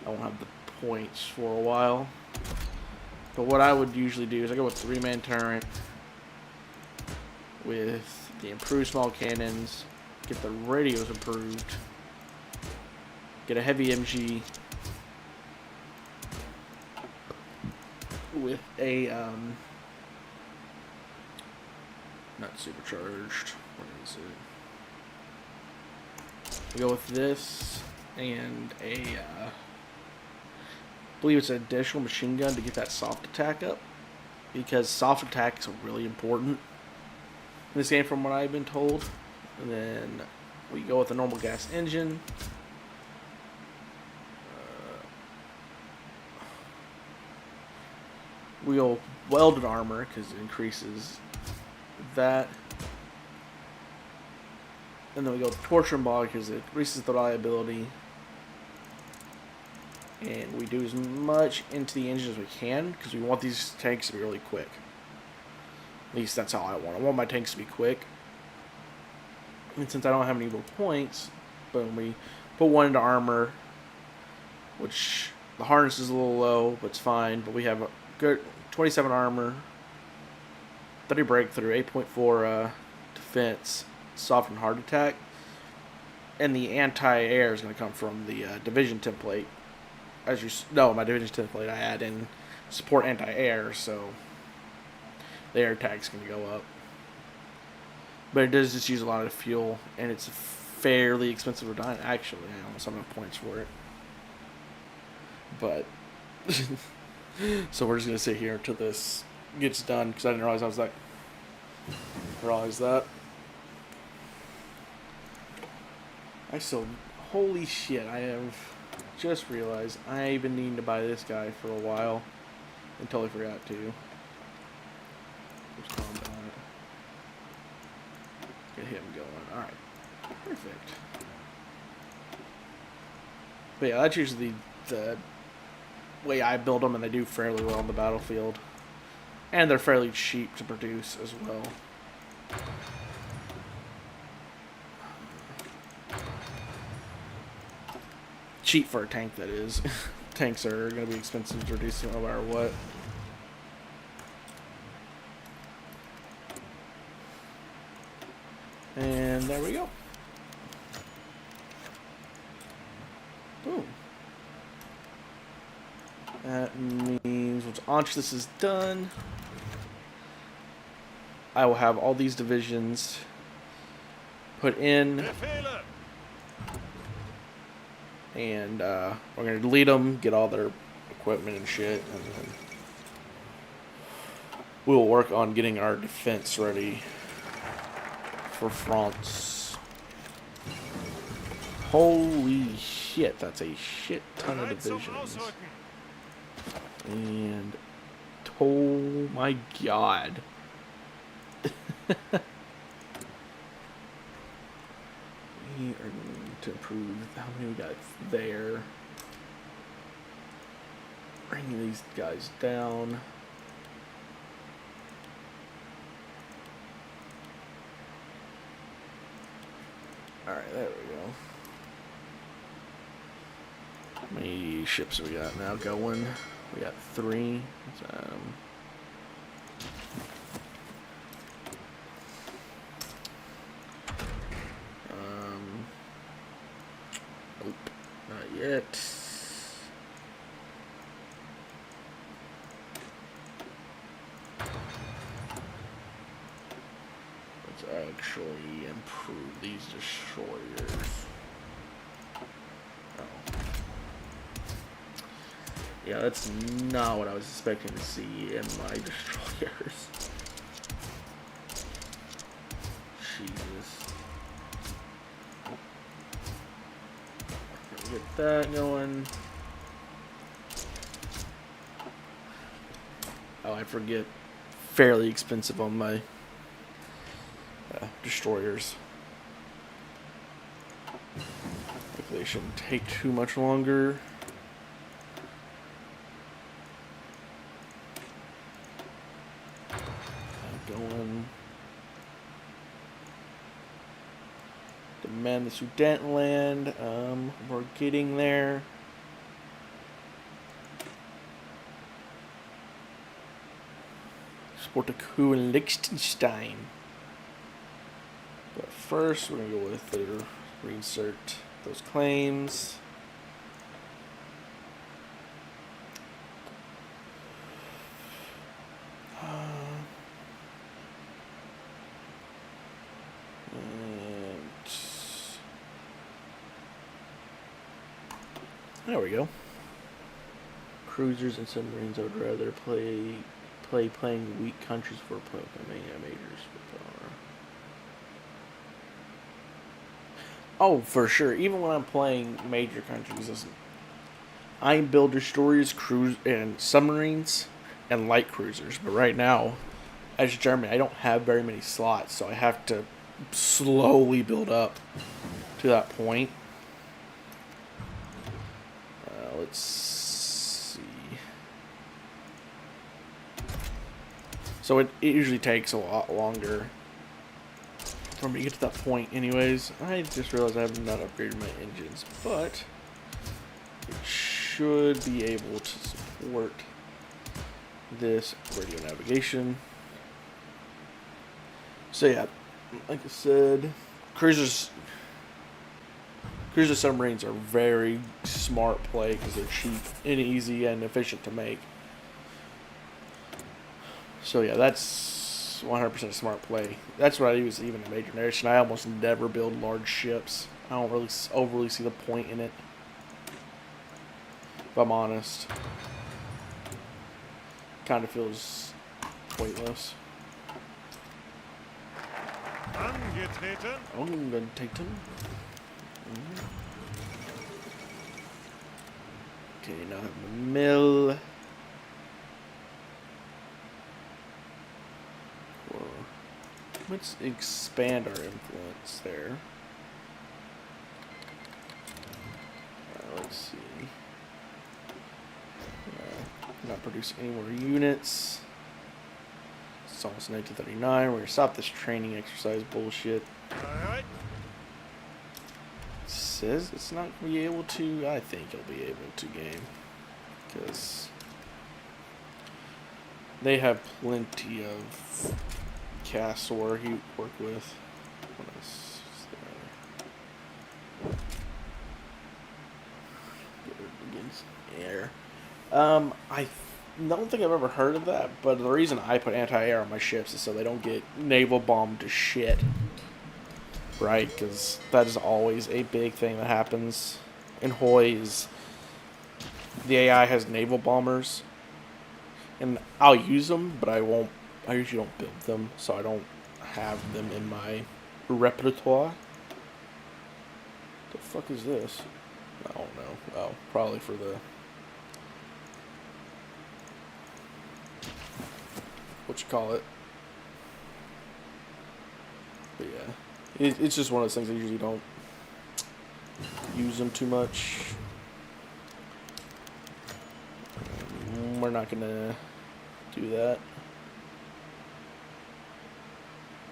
I won't have the points for a while. But what I would usually do is I go with 3-man turret with the improved small cannons, get the radios improved, get a heavy MG with a, not supercharged. What is it? We go with this and I believe it's an additional machine gun to get that soft attack up, because soft attack is really important in this game from what I've been told. And then we go with the normal gas engine. We go welded armor because it increases that. And then we go torture bog because it increases the reliability. And we do as much into the engine as we can because we want these tanks to be really quick. At least that's how I want. I want my tanks to be quick. And since I don't have any more points, boom, we put one into armor, which the harness is a little low, but it's fine. But we have a good 27 armor, 30 breakthrough, 8.4 defense, soft and hard attack, and the anti-air is going to come from the division template. As you know, my division template, I add in support anti-air, so the air attack's going to go up. But it does just use a lot of fuel, and it's fairly expensive to die. Actually, I almost have enough points for it. But so we're just going to sit here until this gets done, because I didn't realize that. Holy shit, I have just realized I've been needing to buy this guy for a while and totally forgot to. Just calm down. Get him going. Alright. Perfect. But yeah, that's usually the way I build them, and they do fairly well on the battlefield. And they're fairly cheap to produce as well. Cheap for a tank, that is. Tanks are going to be expensive to produce no matter what. And there we go. Boom. That means once Anschluss is done, I will have all these divisions put in. And we're going to delete them, get all their equipment and shit, and then we'll work on getting our defense ready for France. Holy shit, that's a shit ton of divisions. And oh my god. We are going to improve how many we got there. Bringing these guys down. Alright, there we go. How many ships we got now going? We got 3. Nope, not yet. these destroyers. Oh. Yeah, that's not what I was expecting to see in my destroyers. Jesus. Get that going. Oh, I forget. Fairly expensive on my destroyers. Hopefully they shouldn't take too much longer. Going. Demand the Sudetenland. We're getting there. Support a coup in Liechtenstein. But first, we're going to go with the reinsert those claims. There we go. Cruisers and submarines. I would rather playing weak countries for majors. Oh, for sure. Even when I'm playing major countries, I build destroyers, cruise, and submarines, and light cruisers. But right now, as Germany, I don't have very many slots, so I have to slowly build up to that point. Let's see. So it usually takes a lot longer for me to get to that point anyways. I just realized I have not upgraded my engines, but it should be able to support this radio navigation. So yeah, like I said, cruiser submarines are very smart play because they're cheap and easy and efficient to make. So yeah, that's 100% smart play. That's what I use even in Major Nation. I almost never build large ships. I don't really overly see the point in it, if I'm honest. Kind of feels pointless. Angetreten. Okay, now I have the mill. Let's expand our influence there. Let's see. Not produce any more units. It's almost 1939. We're going to stop this training exercise bullshit. Alright. It says it's not going to be able to. I think it'll be able to game. Because they have plenty of castle where he work with. What is there? Against air. I don't think I've ever heard of that, but the reason I put anti-air on my ships is so they don't get naval bombed to shit. Right? Because that is always a big thing that happens in Hoi is the AI has naval bombers. And I'll use them, but I usually don't build them, so I don't have them in my repertoire. The fuck is this? I don't know. Oh, probably for the... what you call it. But yeah. It's just one of those things I usually don't use them too much. We're not gonna do that.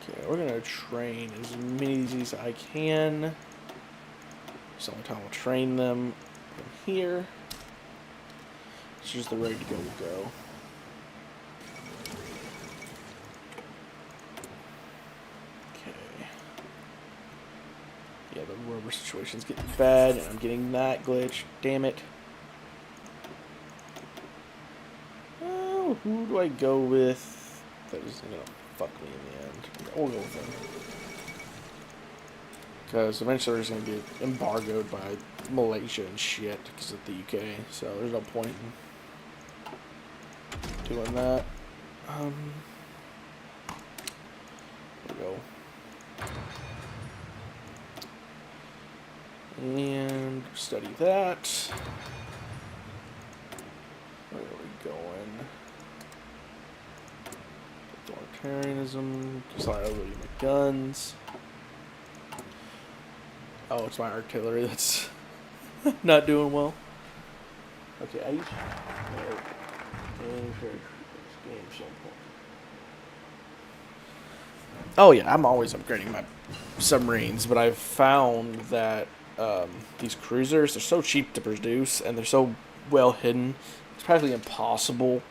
Okay, we're gonna train as many of these as I can. So only time we'll train them from here. It's just the ready to go will go. Okay. Yeah, the rubber situation's getting bad, and I'm getting that glitch. Damn it. Oh, who do I go with? That is gonna fuck me in the end. We'll go with him. Because eventually they're going to get embargoed by Malaysia and shit because of the UK. So there's no point in doing that. There we go. And study that. Where are we going? Authoritarianism. Sorry, I'll give you my guns. Oh, it's my artillery that's not doing well. Okay, I used Oh yeah, I'm always upgrading my submarines, but I've found that these cruisers, they're so cheap to produce and they're so well hidden, it's practically impossible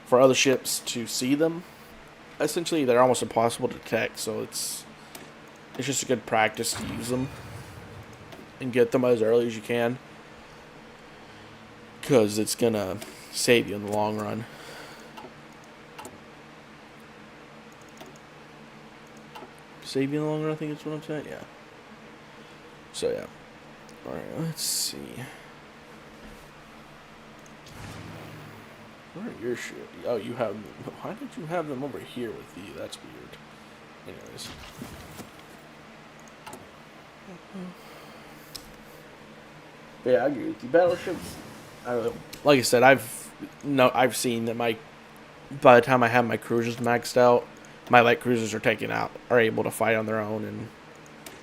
for other ships to see them. Essentially, they're almost impossible to detect, so it's just a good practice to use them and get them as early as you can, because it's gonna save you in the long run. Save you in the long run, I think is what I'm saying. Yeah. So yeah. All right. Let's see. Where are your shit? Oh, you have. Why did you have them over here with you? That's weird. Anyways. But yeah, I agree with you. Battleships. Like I said, I've seen that by the time I have my cruisers maxed out, my light cruisers are able to fight on their own and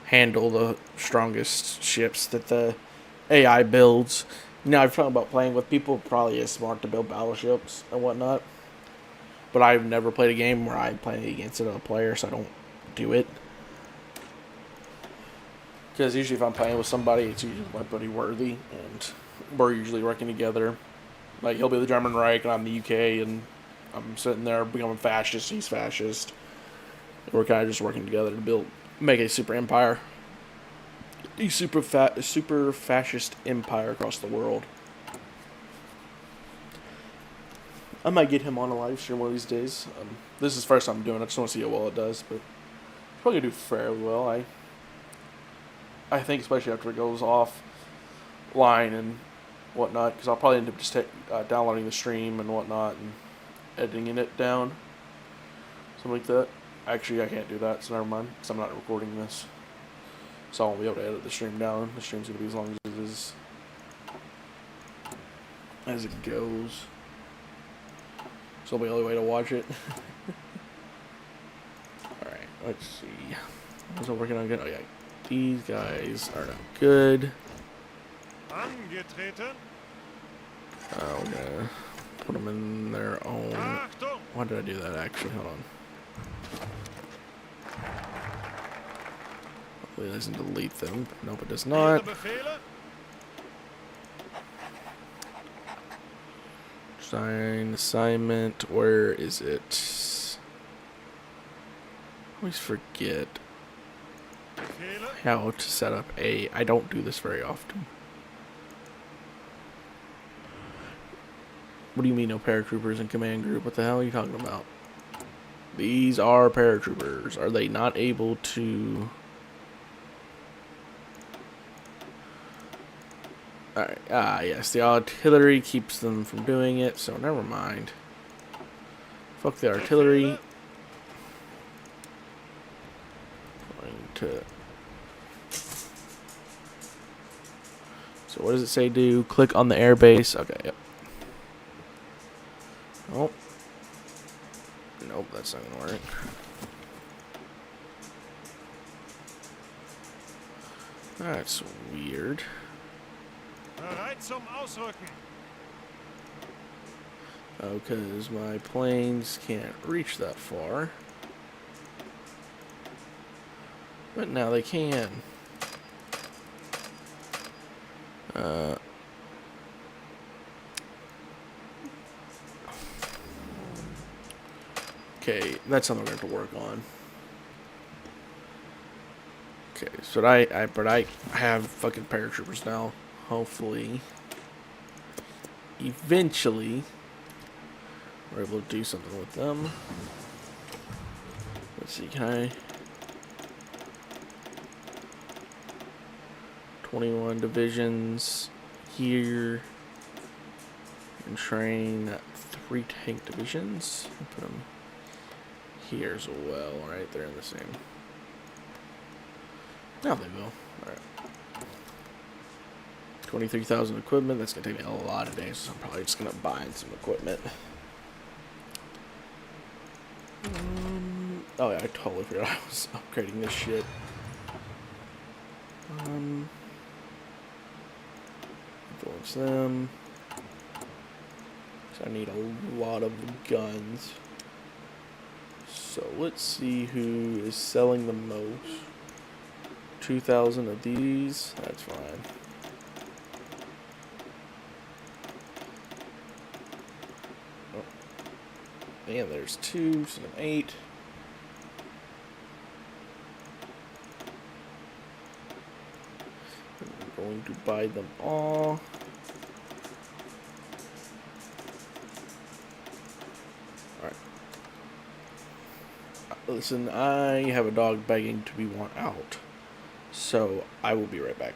handle the strongest ships that the AI builds. I've thought about playing with people probably is smart to build battleships and whatnot, but I've never played a game where I play against another player, so I don't do it. Because usually if I'm playing with somebody, it's usually my buddy Worthy, and we're usually working together. Like, he'll be the German Reich, and I'm the UK, and I'm sitting there becoming fascist, he's fascist. We're kind of just working together to make a super empire. A super fascist empire across the world. I might get him on a live stream one of these days. This is the first time I'm doing it. I just want to see how well it does, but it's probably going to do fairly well. I think, especially after it goes offline and whatnot, because I'll probably end up just downloading the stream and whatnot and editing it down. Something like that. Actually, I can't do that, so never mind, because I'm not recording this. So I won't be able to edit the stream down. The stream's going to be as long as it is. As it goes. So it'll be the only way to watch it. Alright, let's see. Was I working on good? Oh yeah. These guys are not good. Oh, okay. Put them in their own. Why did I do that actually? Hold on. Hopefully it doesn't delete them. Nope, it does not. Sign assignment. Where is it? I always forget how to set up I don't do this very often. What do you mean no paratroopers in command group? What the hell are you talking about? These are paratroopers. Are they not able to... Alright, yes, the artillery keeps them from doing it, so never mind. Fuck the artillery. Going to... So what does it say do? Click on the airbase. Okay, yep. Oh. Nope, that's not gonna work. That's weird. Oh, because my planes can't reach that far. But now they can. Okay, that's something we're going to have to work on. Okay, so I have fucking paratroopers now. Hopefully, eventually, we're able to do something with them. Let's see, can I... 21 divisions here. And train 3 tank divisions. Put them here as well, right? They're in the same. Now they will. Alright. 23,000 equipment. That's going to take me a lot of days, so I'm probably just going to buy some equipment. Oh yeah, I totally forgot I was upgrading this shit. Influence them. So I need a lot of guns. So let's see who is selling the most. 2,000 of these. That's fine. Oh. And there's 2, so 8. I'm going to buy them all. Listen, I have a dog begging to be want out, so I will be right back.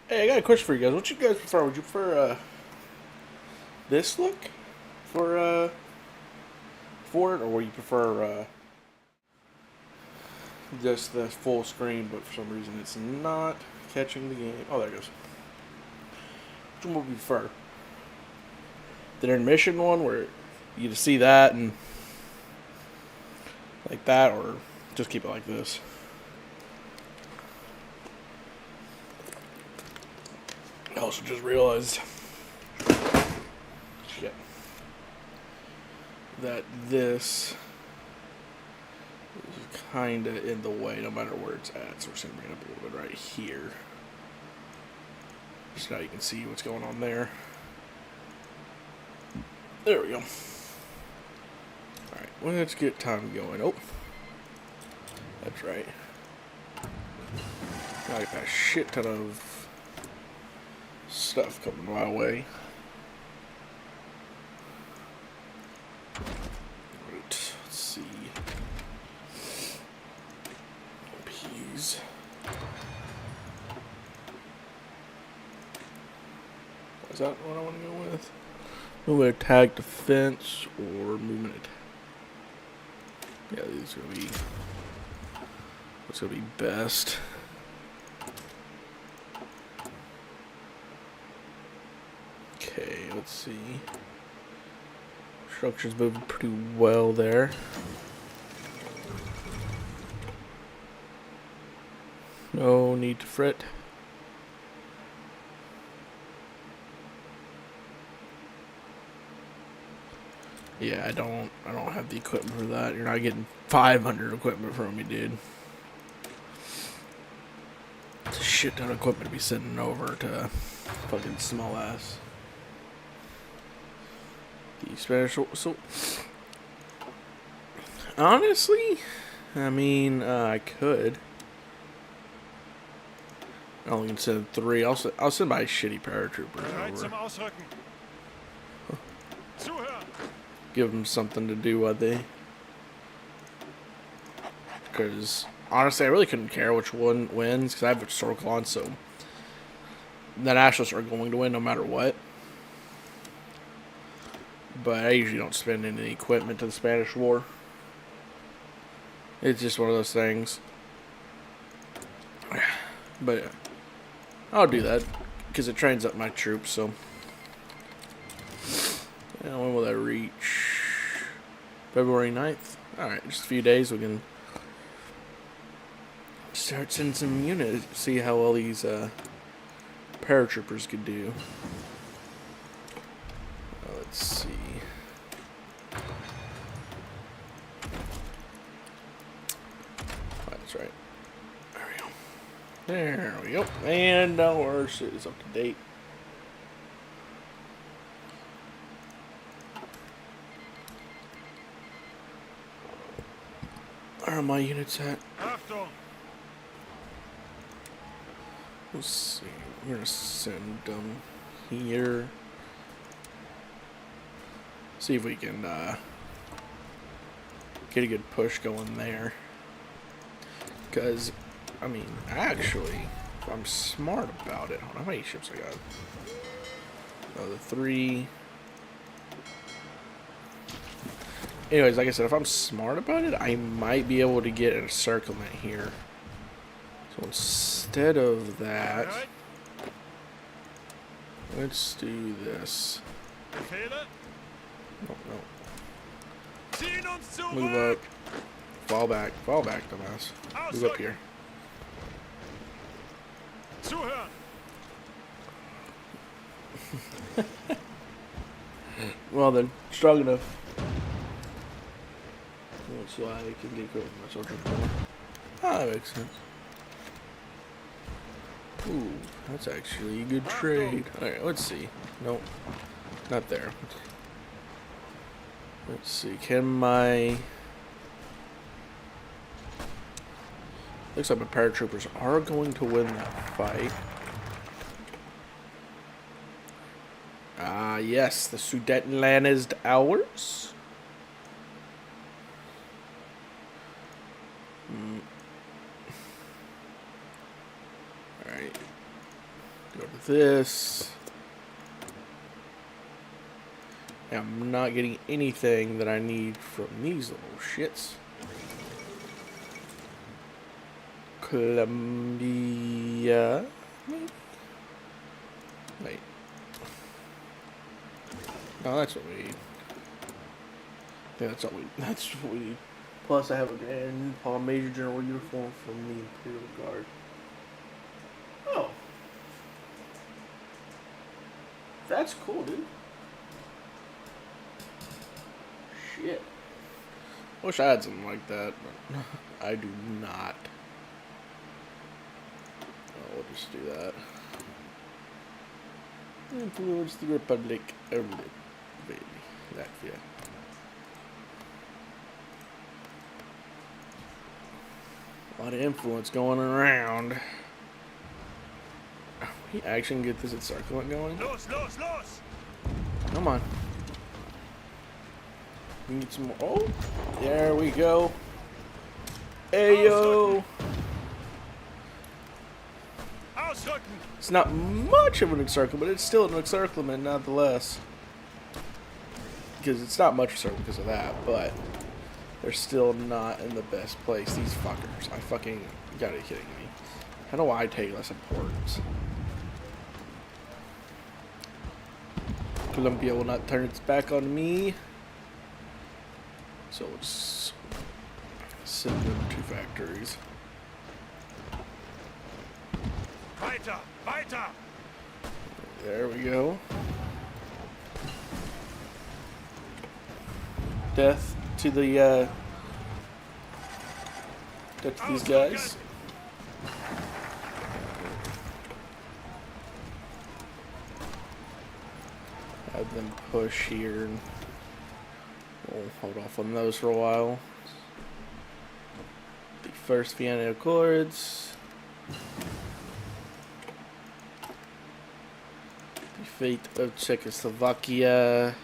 Hey, I got a question for you guys. What you guys prefer? Would you prefer this look for it, or would you prefer just the full screen, but for some reason it's not catching the game? Oh, there it goes. Which one would you prefer? The intermission one, where you just see that and like that, or just keep it like this? I also just realized that this is kind of in the way no matter where it's at, so we're just going to bring it up a little bit right here. Just now you can see what's going on there. There we go. Alright, let's get time going. Oh, that's right. I got a shit ton of stuff coming my way. Right, let's see. Peas. Is that what I want to go with? Movement attack, defense, or movement attack? Yeah, these are gonna be what's gonna be best. Okay, let's see. Structure's moving pretty well there. No need to fret. Yeah, I don't have the equipment for that. You're not getting 500 equipment from me, dude. It's a shit ton of equipment to be sending over to fucking small ass. The Spanish. So honestly, I mean, I could. I only can send 3. I'll send my shitty paratroopers over. Give them something to do while they. Because honestly, I really couldn't care which one wins because I have a historical on, so the Nationalists are going to win no matter what. But I usually don't spend any equipment to the Spanish War. It's just one of those things. But I'll do that because it trains up my troops. So, and when will that reach? February 9th? Alright, just a few days we can start sending some units. See how all these paratroopers could do. Let's see. That's right. There we go. And our shit is up to date. Where are my units at? Let's see. We're gonna send them here. See if we can get a good push going there. Because, I mean, actually, if I'm smart about it. How many ships I got? Oh, the 3. Anyways, like I said, if I'm smart about it, I might be able to get an encirclement here. So instead of that, let's do this. No. Move up. Fall back, dumbass. Move up here. Well then, strong enough. That's why I can get good with my soldier corps. Ah, that makes sense. Ooh, that's actually a good trade. Alright, let's see. Nope. Not there. Let's see. Can my... Looks like my paratroopers are going to win that fight. Ah, yes. The Sudetenland is ours. Alright. Go to this. I'm not getting anything that I need from these little shits. Colombia. Wait. No, that's what we need. Yeah, that's what we need. Plus, I have a Grand Palm Major General uniform from the Imperial Guard. Oh. That's cool, dude. Shit. Wish I had something like that, but I do not. Oh, we'll just do that. Influence the Republic of Latvia. A lot of influence going around. He actually can get this encirclement going. Los, los, los! Come on. We need some more. Oh, there we go. Ayo. Ausrücken! It's not much of an encirclement, but it's still an encirclement nonetheless. Because it's not much encirclement because of that, but they're still not in the best place. These fuckers. I fucking gotta be kidding me. How do I take less importance? Columbia will not turn its back on me. So let's send them to factories. Weiter! Weiter! There we go. Death to the death to these guys. Have them push here. And we'll hold off on those for a while. The first Vienna Accords. The fate of Czechoslovakia.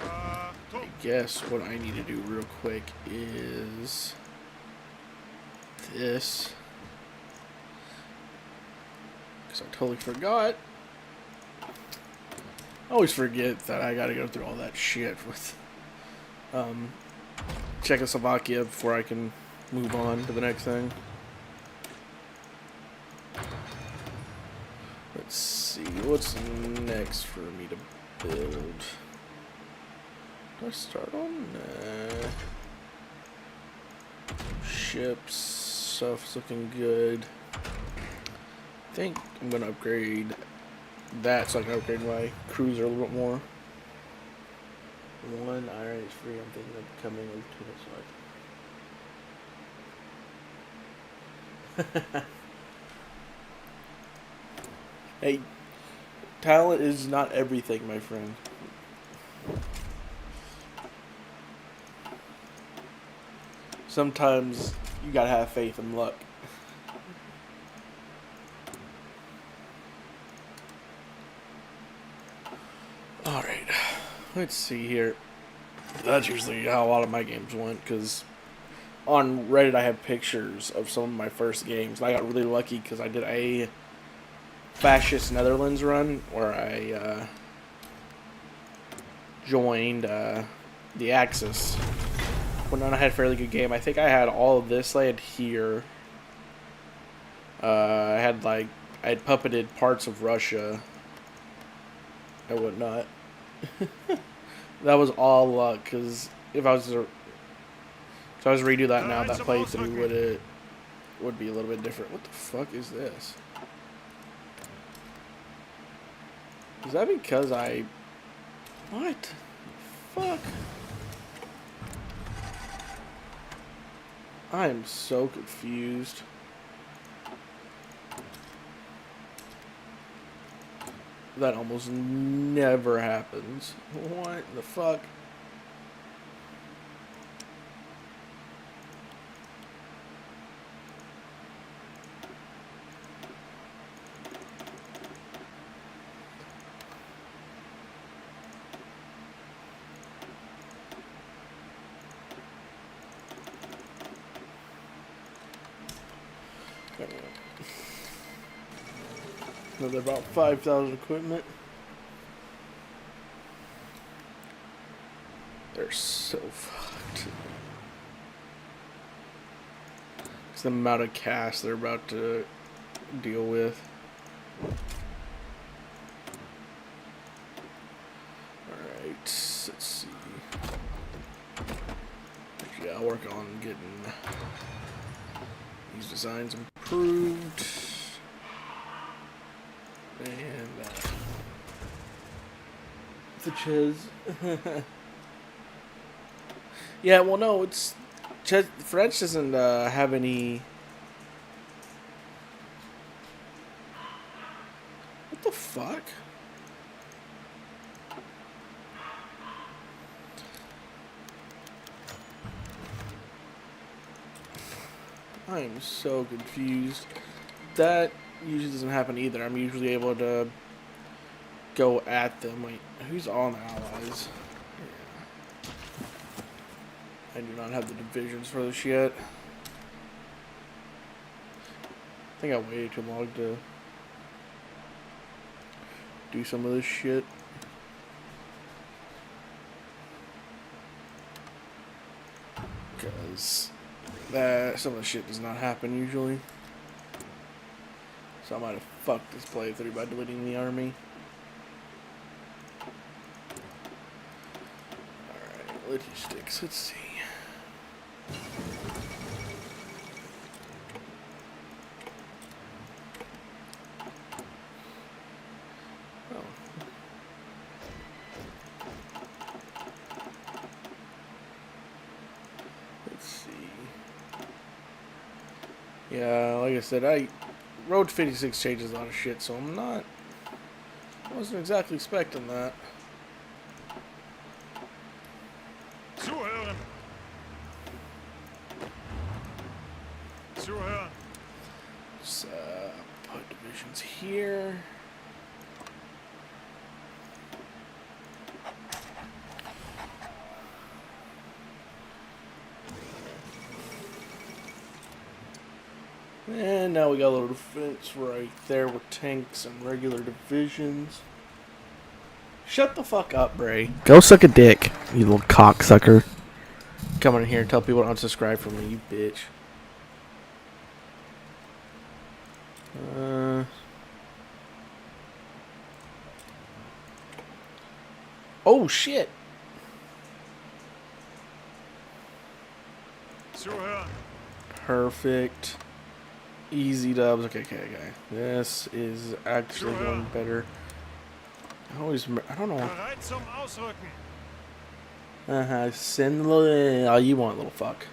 I guess what I need to do real quick is this. Because I totally forgot. I always forget that I gotta go through all that shit with Czechoslovakia before I can move on to the next thing. Let's see, what's next for me to build? Do I start on ships? Stuff's looking good. I think I'm gonna upgrade that so I can upgrade my cruiser a little bit more. One iron is free. I'm thinking of coming over to this side. Hey, talent is not everything, my friend. Sometimes you gotta have faith and luck. Alright, let's see here. That's usually how a lot of my games went, because on Reddit I have pictures of some of my first games. I got really lucky because I did a Fascist Netherlands run where I joined the Axis. When I had a fairly good game. I think I had all of this laid here. I had puppeted parts of Russia and whatnot. That was all luck, because if I was to redo that now, that playthrough would be a little bit different. What the fuck is this? Is that because I... What? Fuck. I am so confused. That almost never happens. What the fuck? Another about 5,000 equipment. They're so fucked. It's the amount of cash they're about to deal with. Alright, let's see. Yeah, I'll work on getting these designs improved. And the Ches. Yeah, well, no, it's French doesn't have any. What the fuck? I am so confused. That usually doesn't happen either. I'm usually able to go at them. Wait, who's on the allies? Yeah. I do not have the divisions for this yet. I think I waited too long to do some of this shit. Because some of the shit does not happen usually. So I might have fucked this playthrough by deleting the army. Alright, logistics, let's see. Oh. Let's see. Yeah, like I said, Road 56 changes a lot of shit, so I wasn't exactly expecting that. Zuhören! Zuhören! Let's put divisions here. And now we got a little defense right there with tanks and regular divisions. Shut the fuck up, Bray. Go suck a dick, you little cocksucker. Come in here and tell people to unsubscribe from me, you bitch. Oh shit. Zuhören! Perfect. Easy dubs. Okay. This is actually going better. I don't know. Bereit zum Ausrücken! Send all you want, little fuck.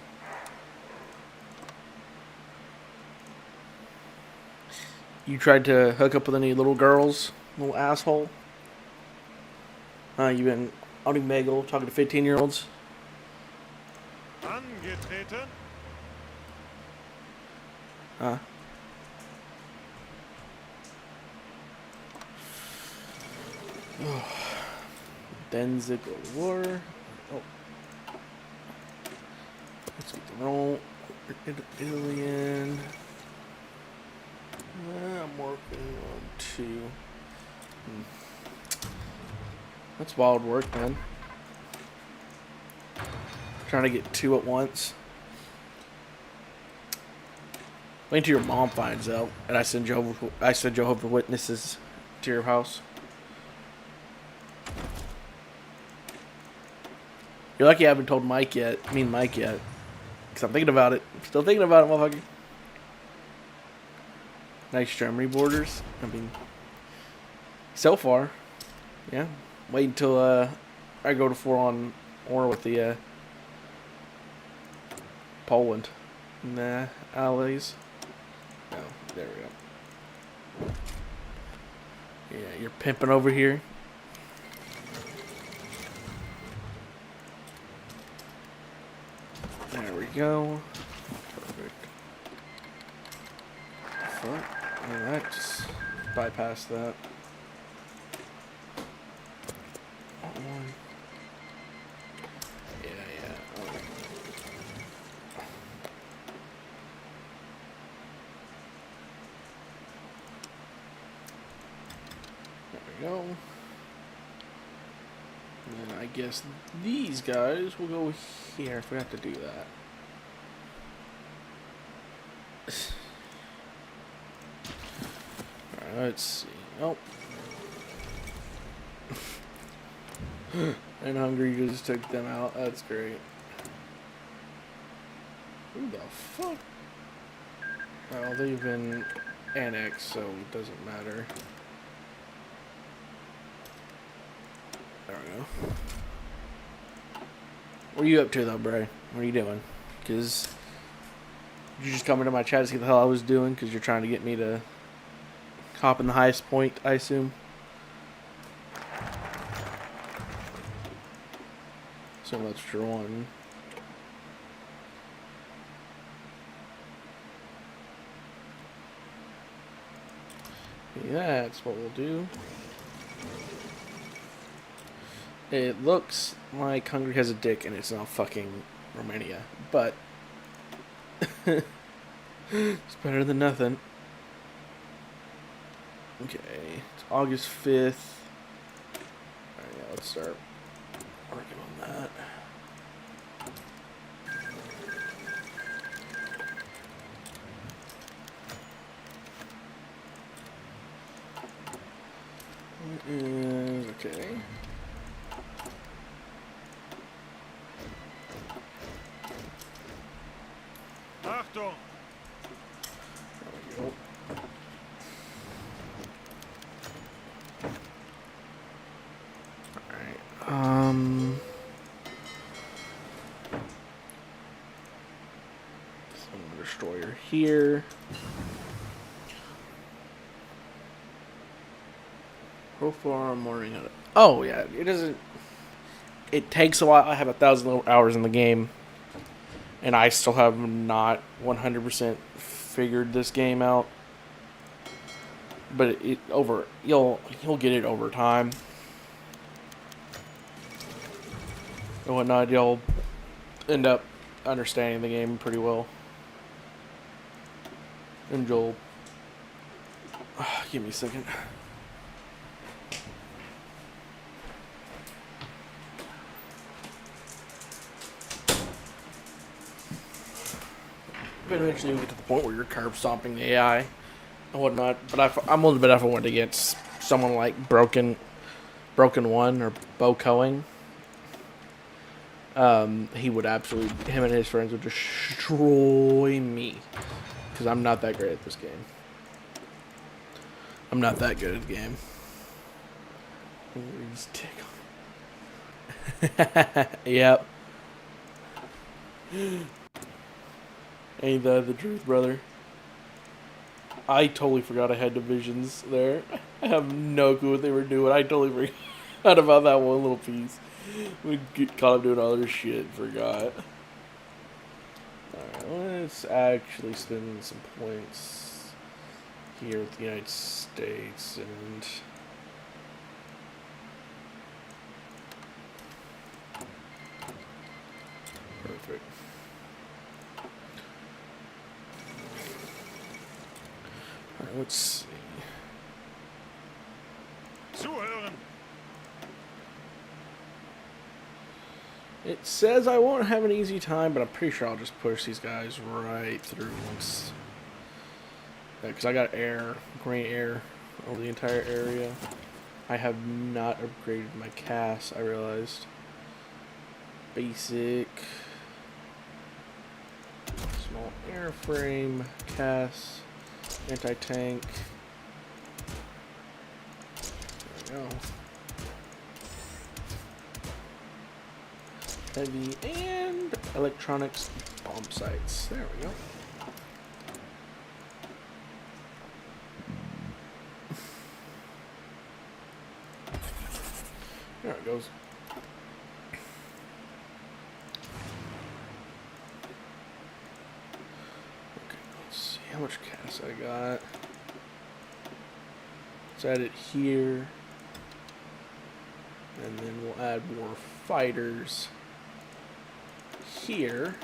You tried to hook up with any little girls, little asshole? You been Omegle talking to 15-year-olds? Angetreten! Huh? Danzig War. Oh. Let's get the roll. Alien. I'm working on 2. That's wild work, man. Trying to get 2 at once. Wait until your mom finds out, and I send Jehovah's Witnesses to your house. You're lucky I haven't told Mike yet. Because I'm thinking about it. Still thinking about it, motherfucker. Nice Germany borders. So far. Yeah. Wait until I go to 4 on war with the Poland and the allies. Oh, there we go. Yeah, you're pimping over here. There we go. Perfect. Fuck. Yeah, that just bypassed that. One. Yeah. There we go. And then I guess these guys will go here if we have to do that. Alright, let's see. Oh. And Hungary just took them out. That's great. Who the fuck? Well, they've been annexed, so it doesn't matter. There we go. What are you up to, though, Bray? What are you doing? Because you just come into my chat to see what the hell I was doing because you're trying to get me to hop in the highest point, I assume. So that's for one. That's what we'll do. It looks like Hungary has a dick and it's not fucking Romania. But it's better than nothing. Okay, it's August 5th. Alright, yeah, let's start working on that. Okay. Achtung! There we go. Alright. Some destroyer here. How far I'm learning how to. Oh yeah, it doesn't. It takes a while. I have 1,000 hours in the game, and I still have not 100% figured this game out. But you'll get it over time and whatnot. You'll end up understanding the game pretty well, and you'll. Give me a second. But eventually you'll get to the point where you're curb stomping the AI and whatnot. But I'm willing to bet if I went against someone like Broken One or Bo Coing, he would absolutely, him and his friends would destroy me. Because I'm not that great at this game. I'm not that good at the game. Yep. Ain't that the truth, brother? I totally forgot I had divisions there. I have no clue what they were doing. I totally forgot about that one little piece. We get caught up doing other shit and forgot. Alright, let's actually spend some points here with the United States and... Perfect. Alright, let's see. Zuhören! It says I won't have an easy time, but I'm pretty sure I'll just push these guys right through once. Because I got green air over the entire area. I have not upgraded my CAS, I realized. Basic. Small airframe, CAS, anti-tank. There we go. Heavy and electronics bomb sights. There we go. There it goes. Okay, let's see how much CAS I got. Let's add it here. And then we'll add more fighters here.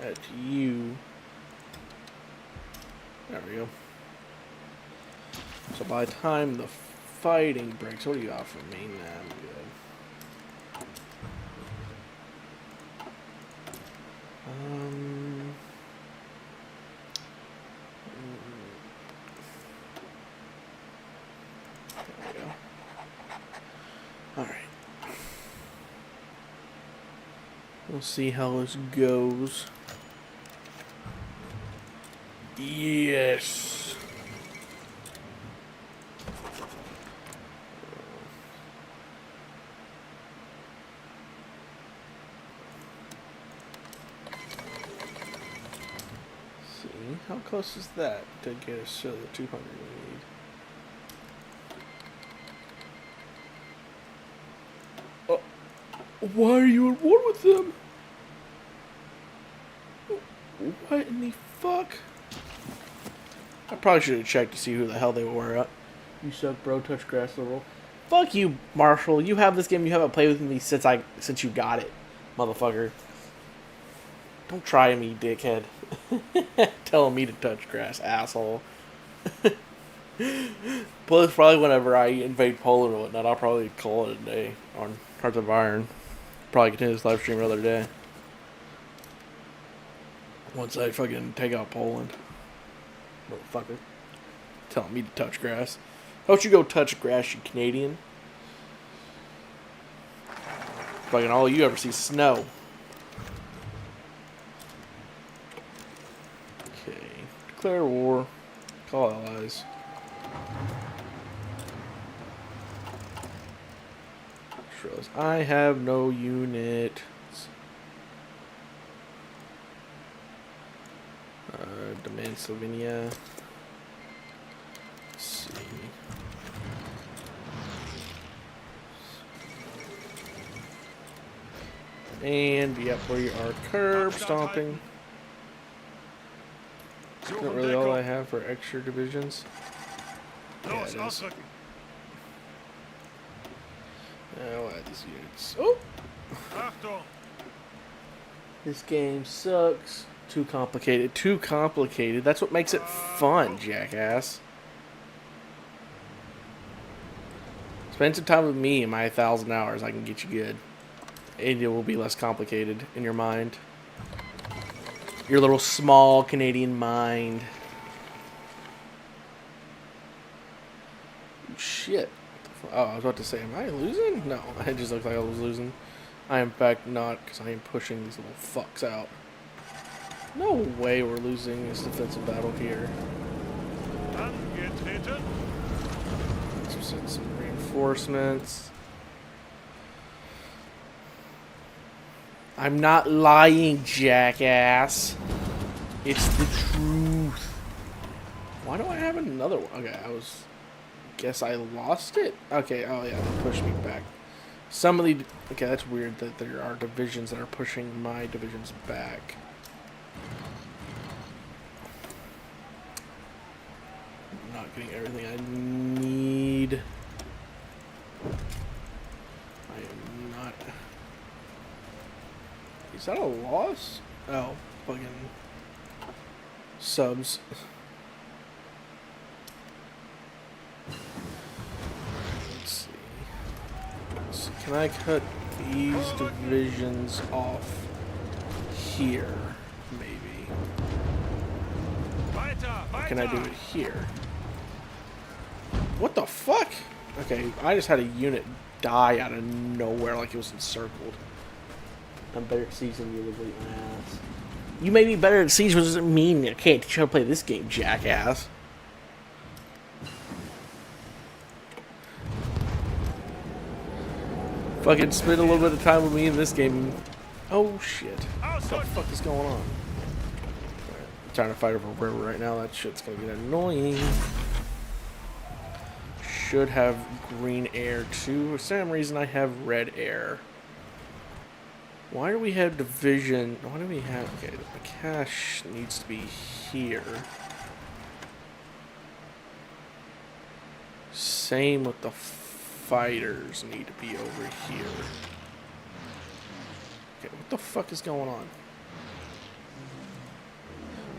At you. There we go. So by the time the fighting breaks, what do you got for me? Nah, I'm good. There we go. Alright. We'll see how this goes. Yes. See, how close is that to get us to the 200 we need? Oh, why are you at war with them? What in the fuck? I probably should have checked to see who the hell they were. You suck, bro. Touch grass little. Fuck you, Marshall. You have this game. You haven't played with me since you got it, motherfucker. Don't try me, dickhead. Telling me to touch grass, asshole. Plus, probably whenever I invade Poland or whatnot, I'll probably call it a day on Hearts of Iron. Probably continue this live stream another day. Once I fucking take out Poland. Motherfucker. Telling me to touch grass. How about you go touch grass, you Canadian? Fucking all you ever see is snow. Okay. Declare war. Call allies. I have no unit. Demand Slovenia. Let's see. And yep, we are curb stomping. Not really all I have for extra divisions. Yeah, it is. I'll add these units. Oh! Achtung! This game sucks. Too complicated. Too complicated. That's what makes it fun, jackass. Spend some time with me in my 1,000 hours. I can get you good. And it will be less complicated in your mind. Your little small Canadian mind. Shit. Oh, I was about to say, am I losing? No, it just looked like I was losing. I am in fact not, because I am pushing these little fucks out. No way we're losing this defensive battle here. Angetreten. Let's send some reinforcements. I'm not lying, jackass. It's the truth. Why do I have another one? Okay, guess I lost it? Okay, oh yeah, they pushed me back. Some of the... Okay, that's weird that there are divisions that are pushing my divisions back. I'm not getting everything I need. I am not... Is that a loss? Oh, fucking... subs. Can I cut these divisions off here? Maybe. Or can I do it here? What the fuck? Okay, I just had a unit die out of nowhere like it was encircled. I'm better at siege than you, look like my ass. You may be better at siege, but doesn't mean I can't teach you how to play this game, jackass. Fucking spend a little bit of time with me in this game. Oh shit. What the fuck is going on? I'm trying to fight over a river right now. That shit's gonna get annoying. Should have green air too. For some reason I have red air. Why do we have division? Why do we have... Okay, the cash needs to be here. Same with the fighters need to be over here. Okay, what the fuck is going on?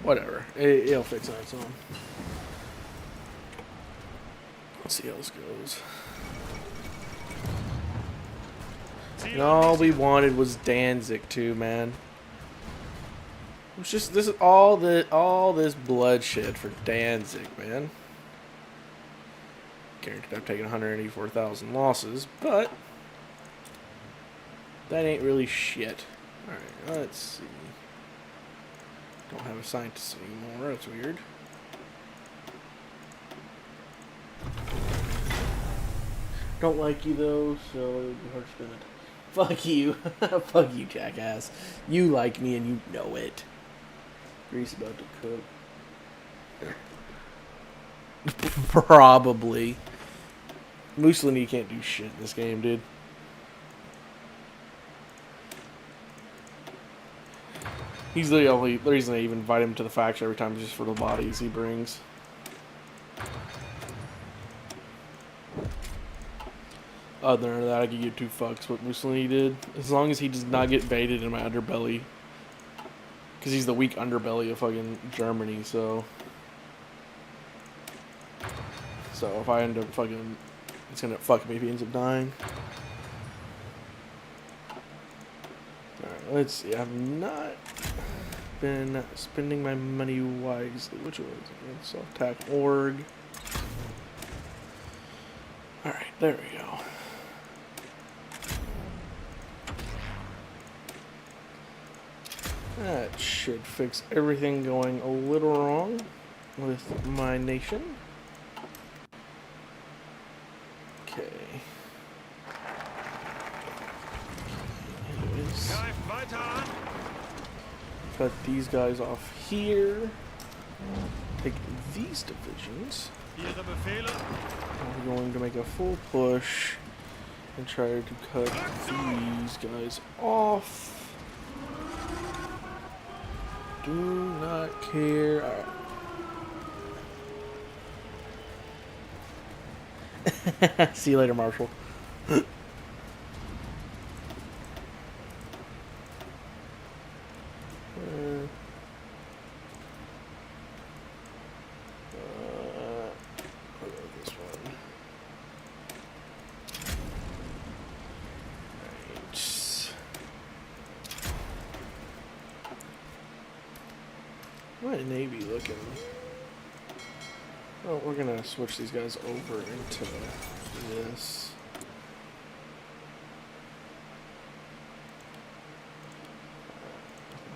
Whatever. It'll fix on its own. Let's see how this goes. And all we wanted was Danzig too, man. It was just all this bloodshed for Danzig, man. Guaranteed I've taken 184,000 losses, but that ain't really shit. Alright, let's see. Don't have a scientist anymore, that's weird. Don't like you though, so it would be hard to spend it. Fuck you. Fuck you, jackass. You like me and you know it. Grease about to cook. Probably. Mussolini can't do shit in this game, dude. He's the only reason I even invite him to the faction every time, just for the bodies he brings. Other than that, I could give two fucks what Mussolini did. As long as he does not get baited in my underbelly. Because he's the weak underbelly of fucking Germany, so... So if I end up fucking... It's gonna fuck me if he ends up dying. Alright, let's see. I've not been spending my money wisely. Which one is it? Self-attack org. Alright, there we go. That should fix everything going a little wrong with my nation. Okay. Anyways, Greif weiter an. cut these guys off here. Take these divisions. Ihre Befehle. We're going to make a full push and try to cut these guys off. Do not care. Alright. See you later, Marshall. This one. Right. My Navy looking. Oh, we're gonna switch these guys over into this.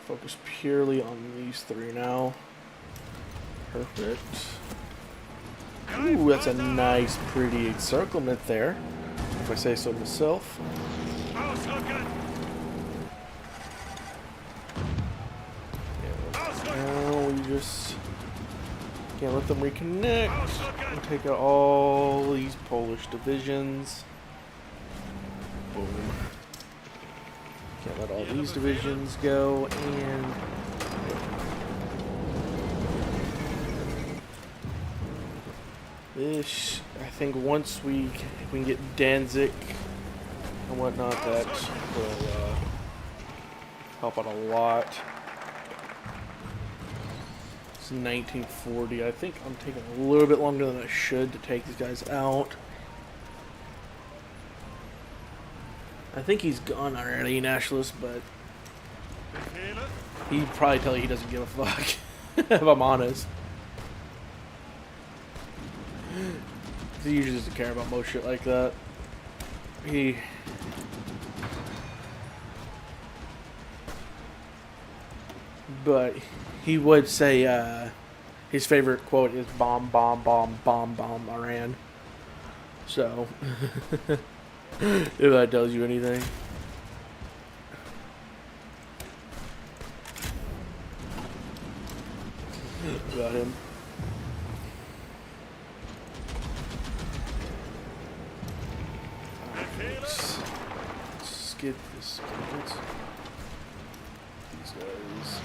Focus purely on these three now. Perfect. Ooh, that's a nice, pretty encirclement there, if I say so myself. Ausrücken. Now we just can't let them reconnect Ausrücken. and take out all these Polish divisions. Boom. Can't let all these divisions go, and this, I think once we can get Danzig and whatnot, that will help out a lot. It's 1940. I think I'm taking a little bit longer than I should to take these guys out. I think he's gone already, Nationalist, but Befehle. he'd probably tell you he doesn't give a fuck, if I'm honest. He usually doesn't care about most shit like that. But he would say his favorite quote is bomb, bomb, bomb, bomb, bomb, Iran. So, if that tells you anything. About him. Let's get this. These guys.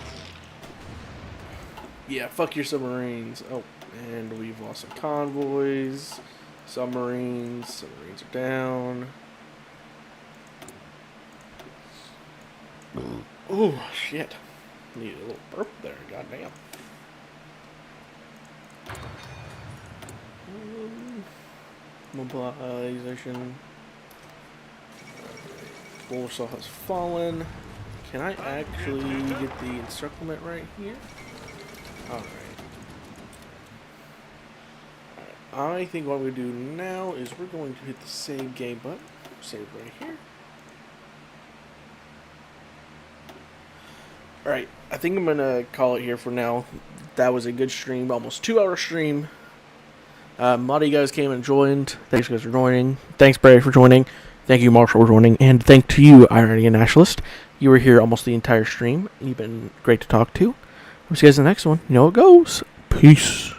Yeah, fuck your submarines. Oh, and we've lost some convoys. Submarines are down. Oh, shit. Need a little burp there, goddamn. Mobilization. Warsaw has fallen. Can I actually get the encirclement right here? Alright. I think what we do now is we're going to hit the save game button. Save right here. Alright, I think I'm going to call it here for now. That was a good stream, almost 2-hour stream. A lot of you guys came and joined. Thanks guys for joining. Thanks Barry for joining. Thank you Marshall for joining. And thank to you, Iranian Nationalist. You were here almost the entire stream. You've been great to talk to. We'll see you guys in the next one. You know how it goes. Peace.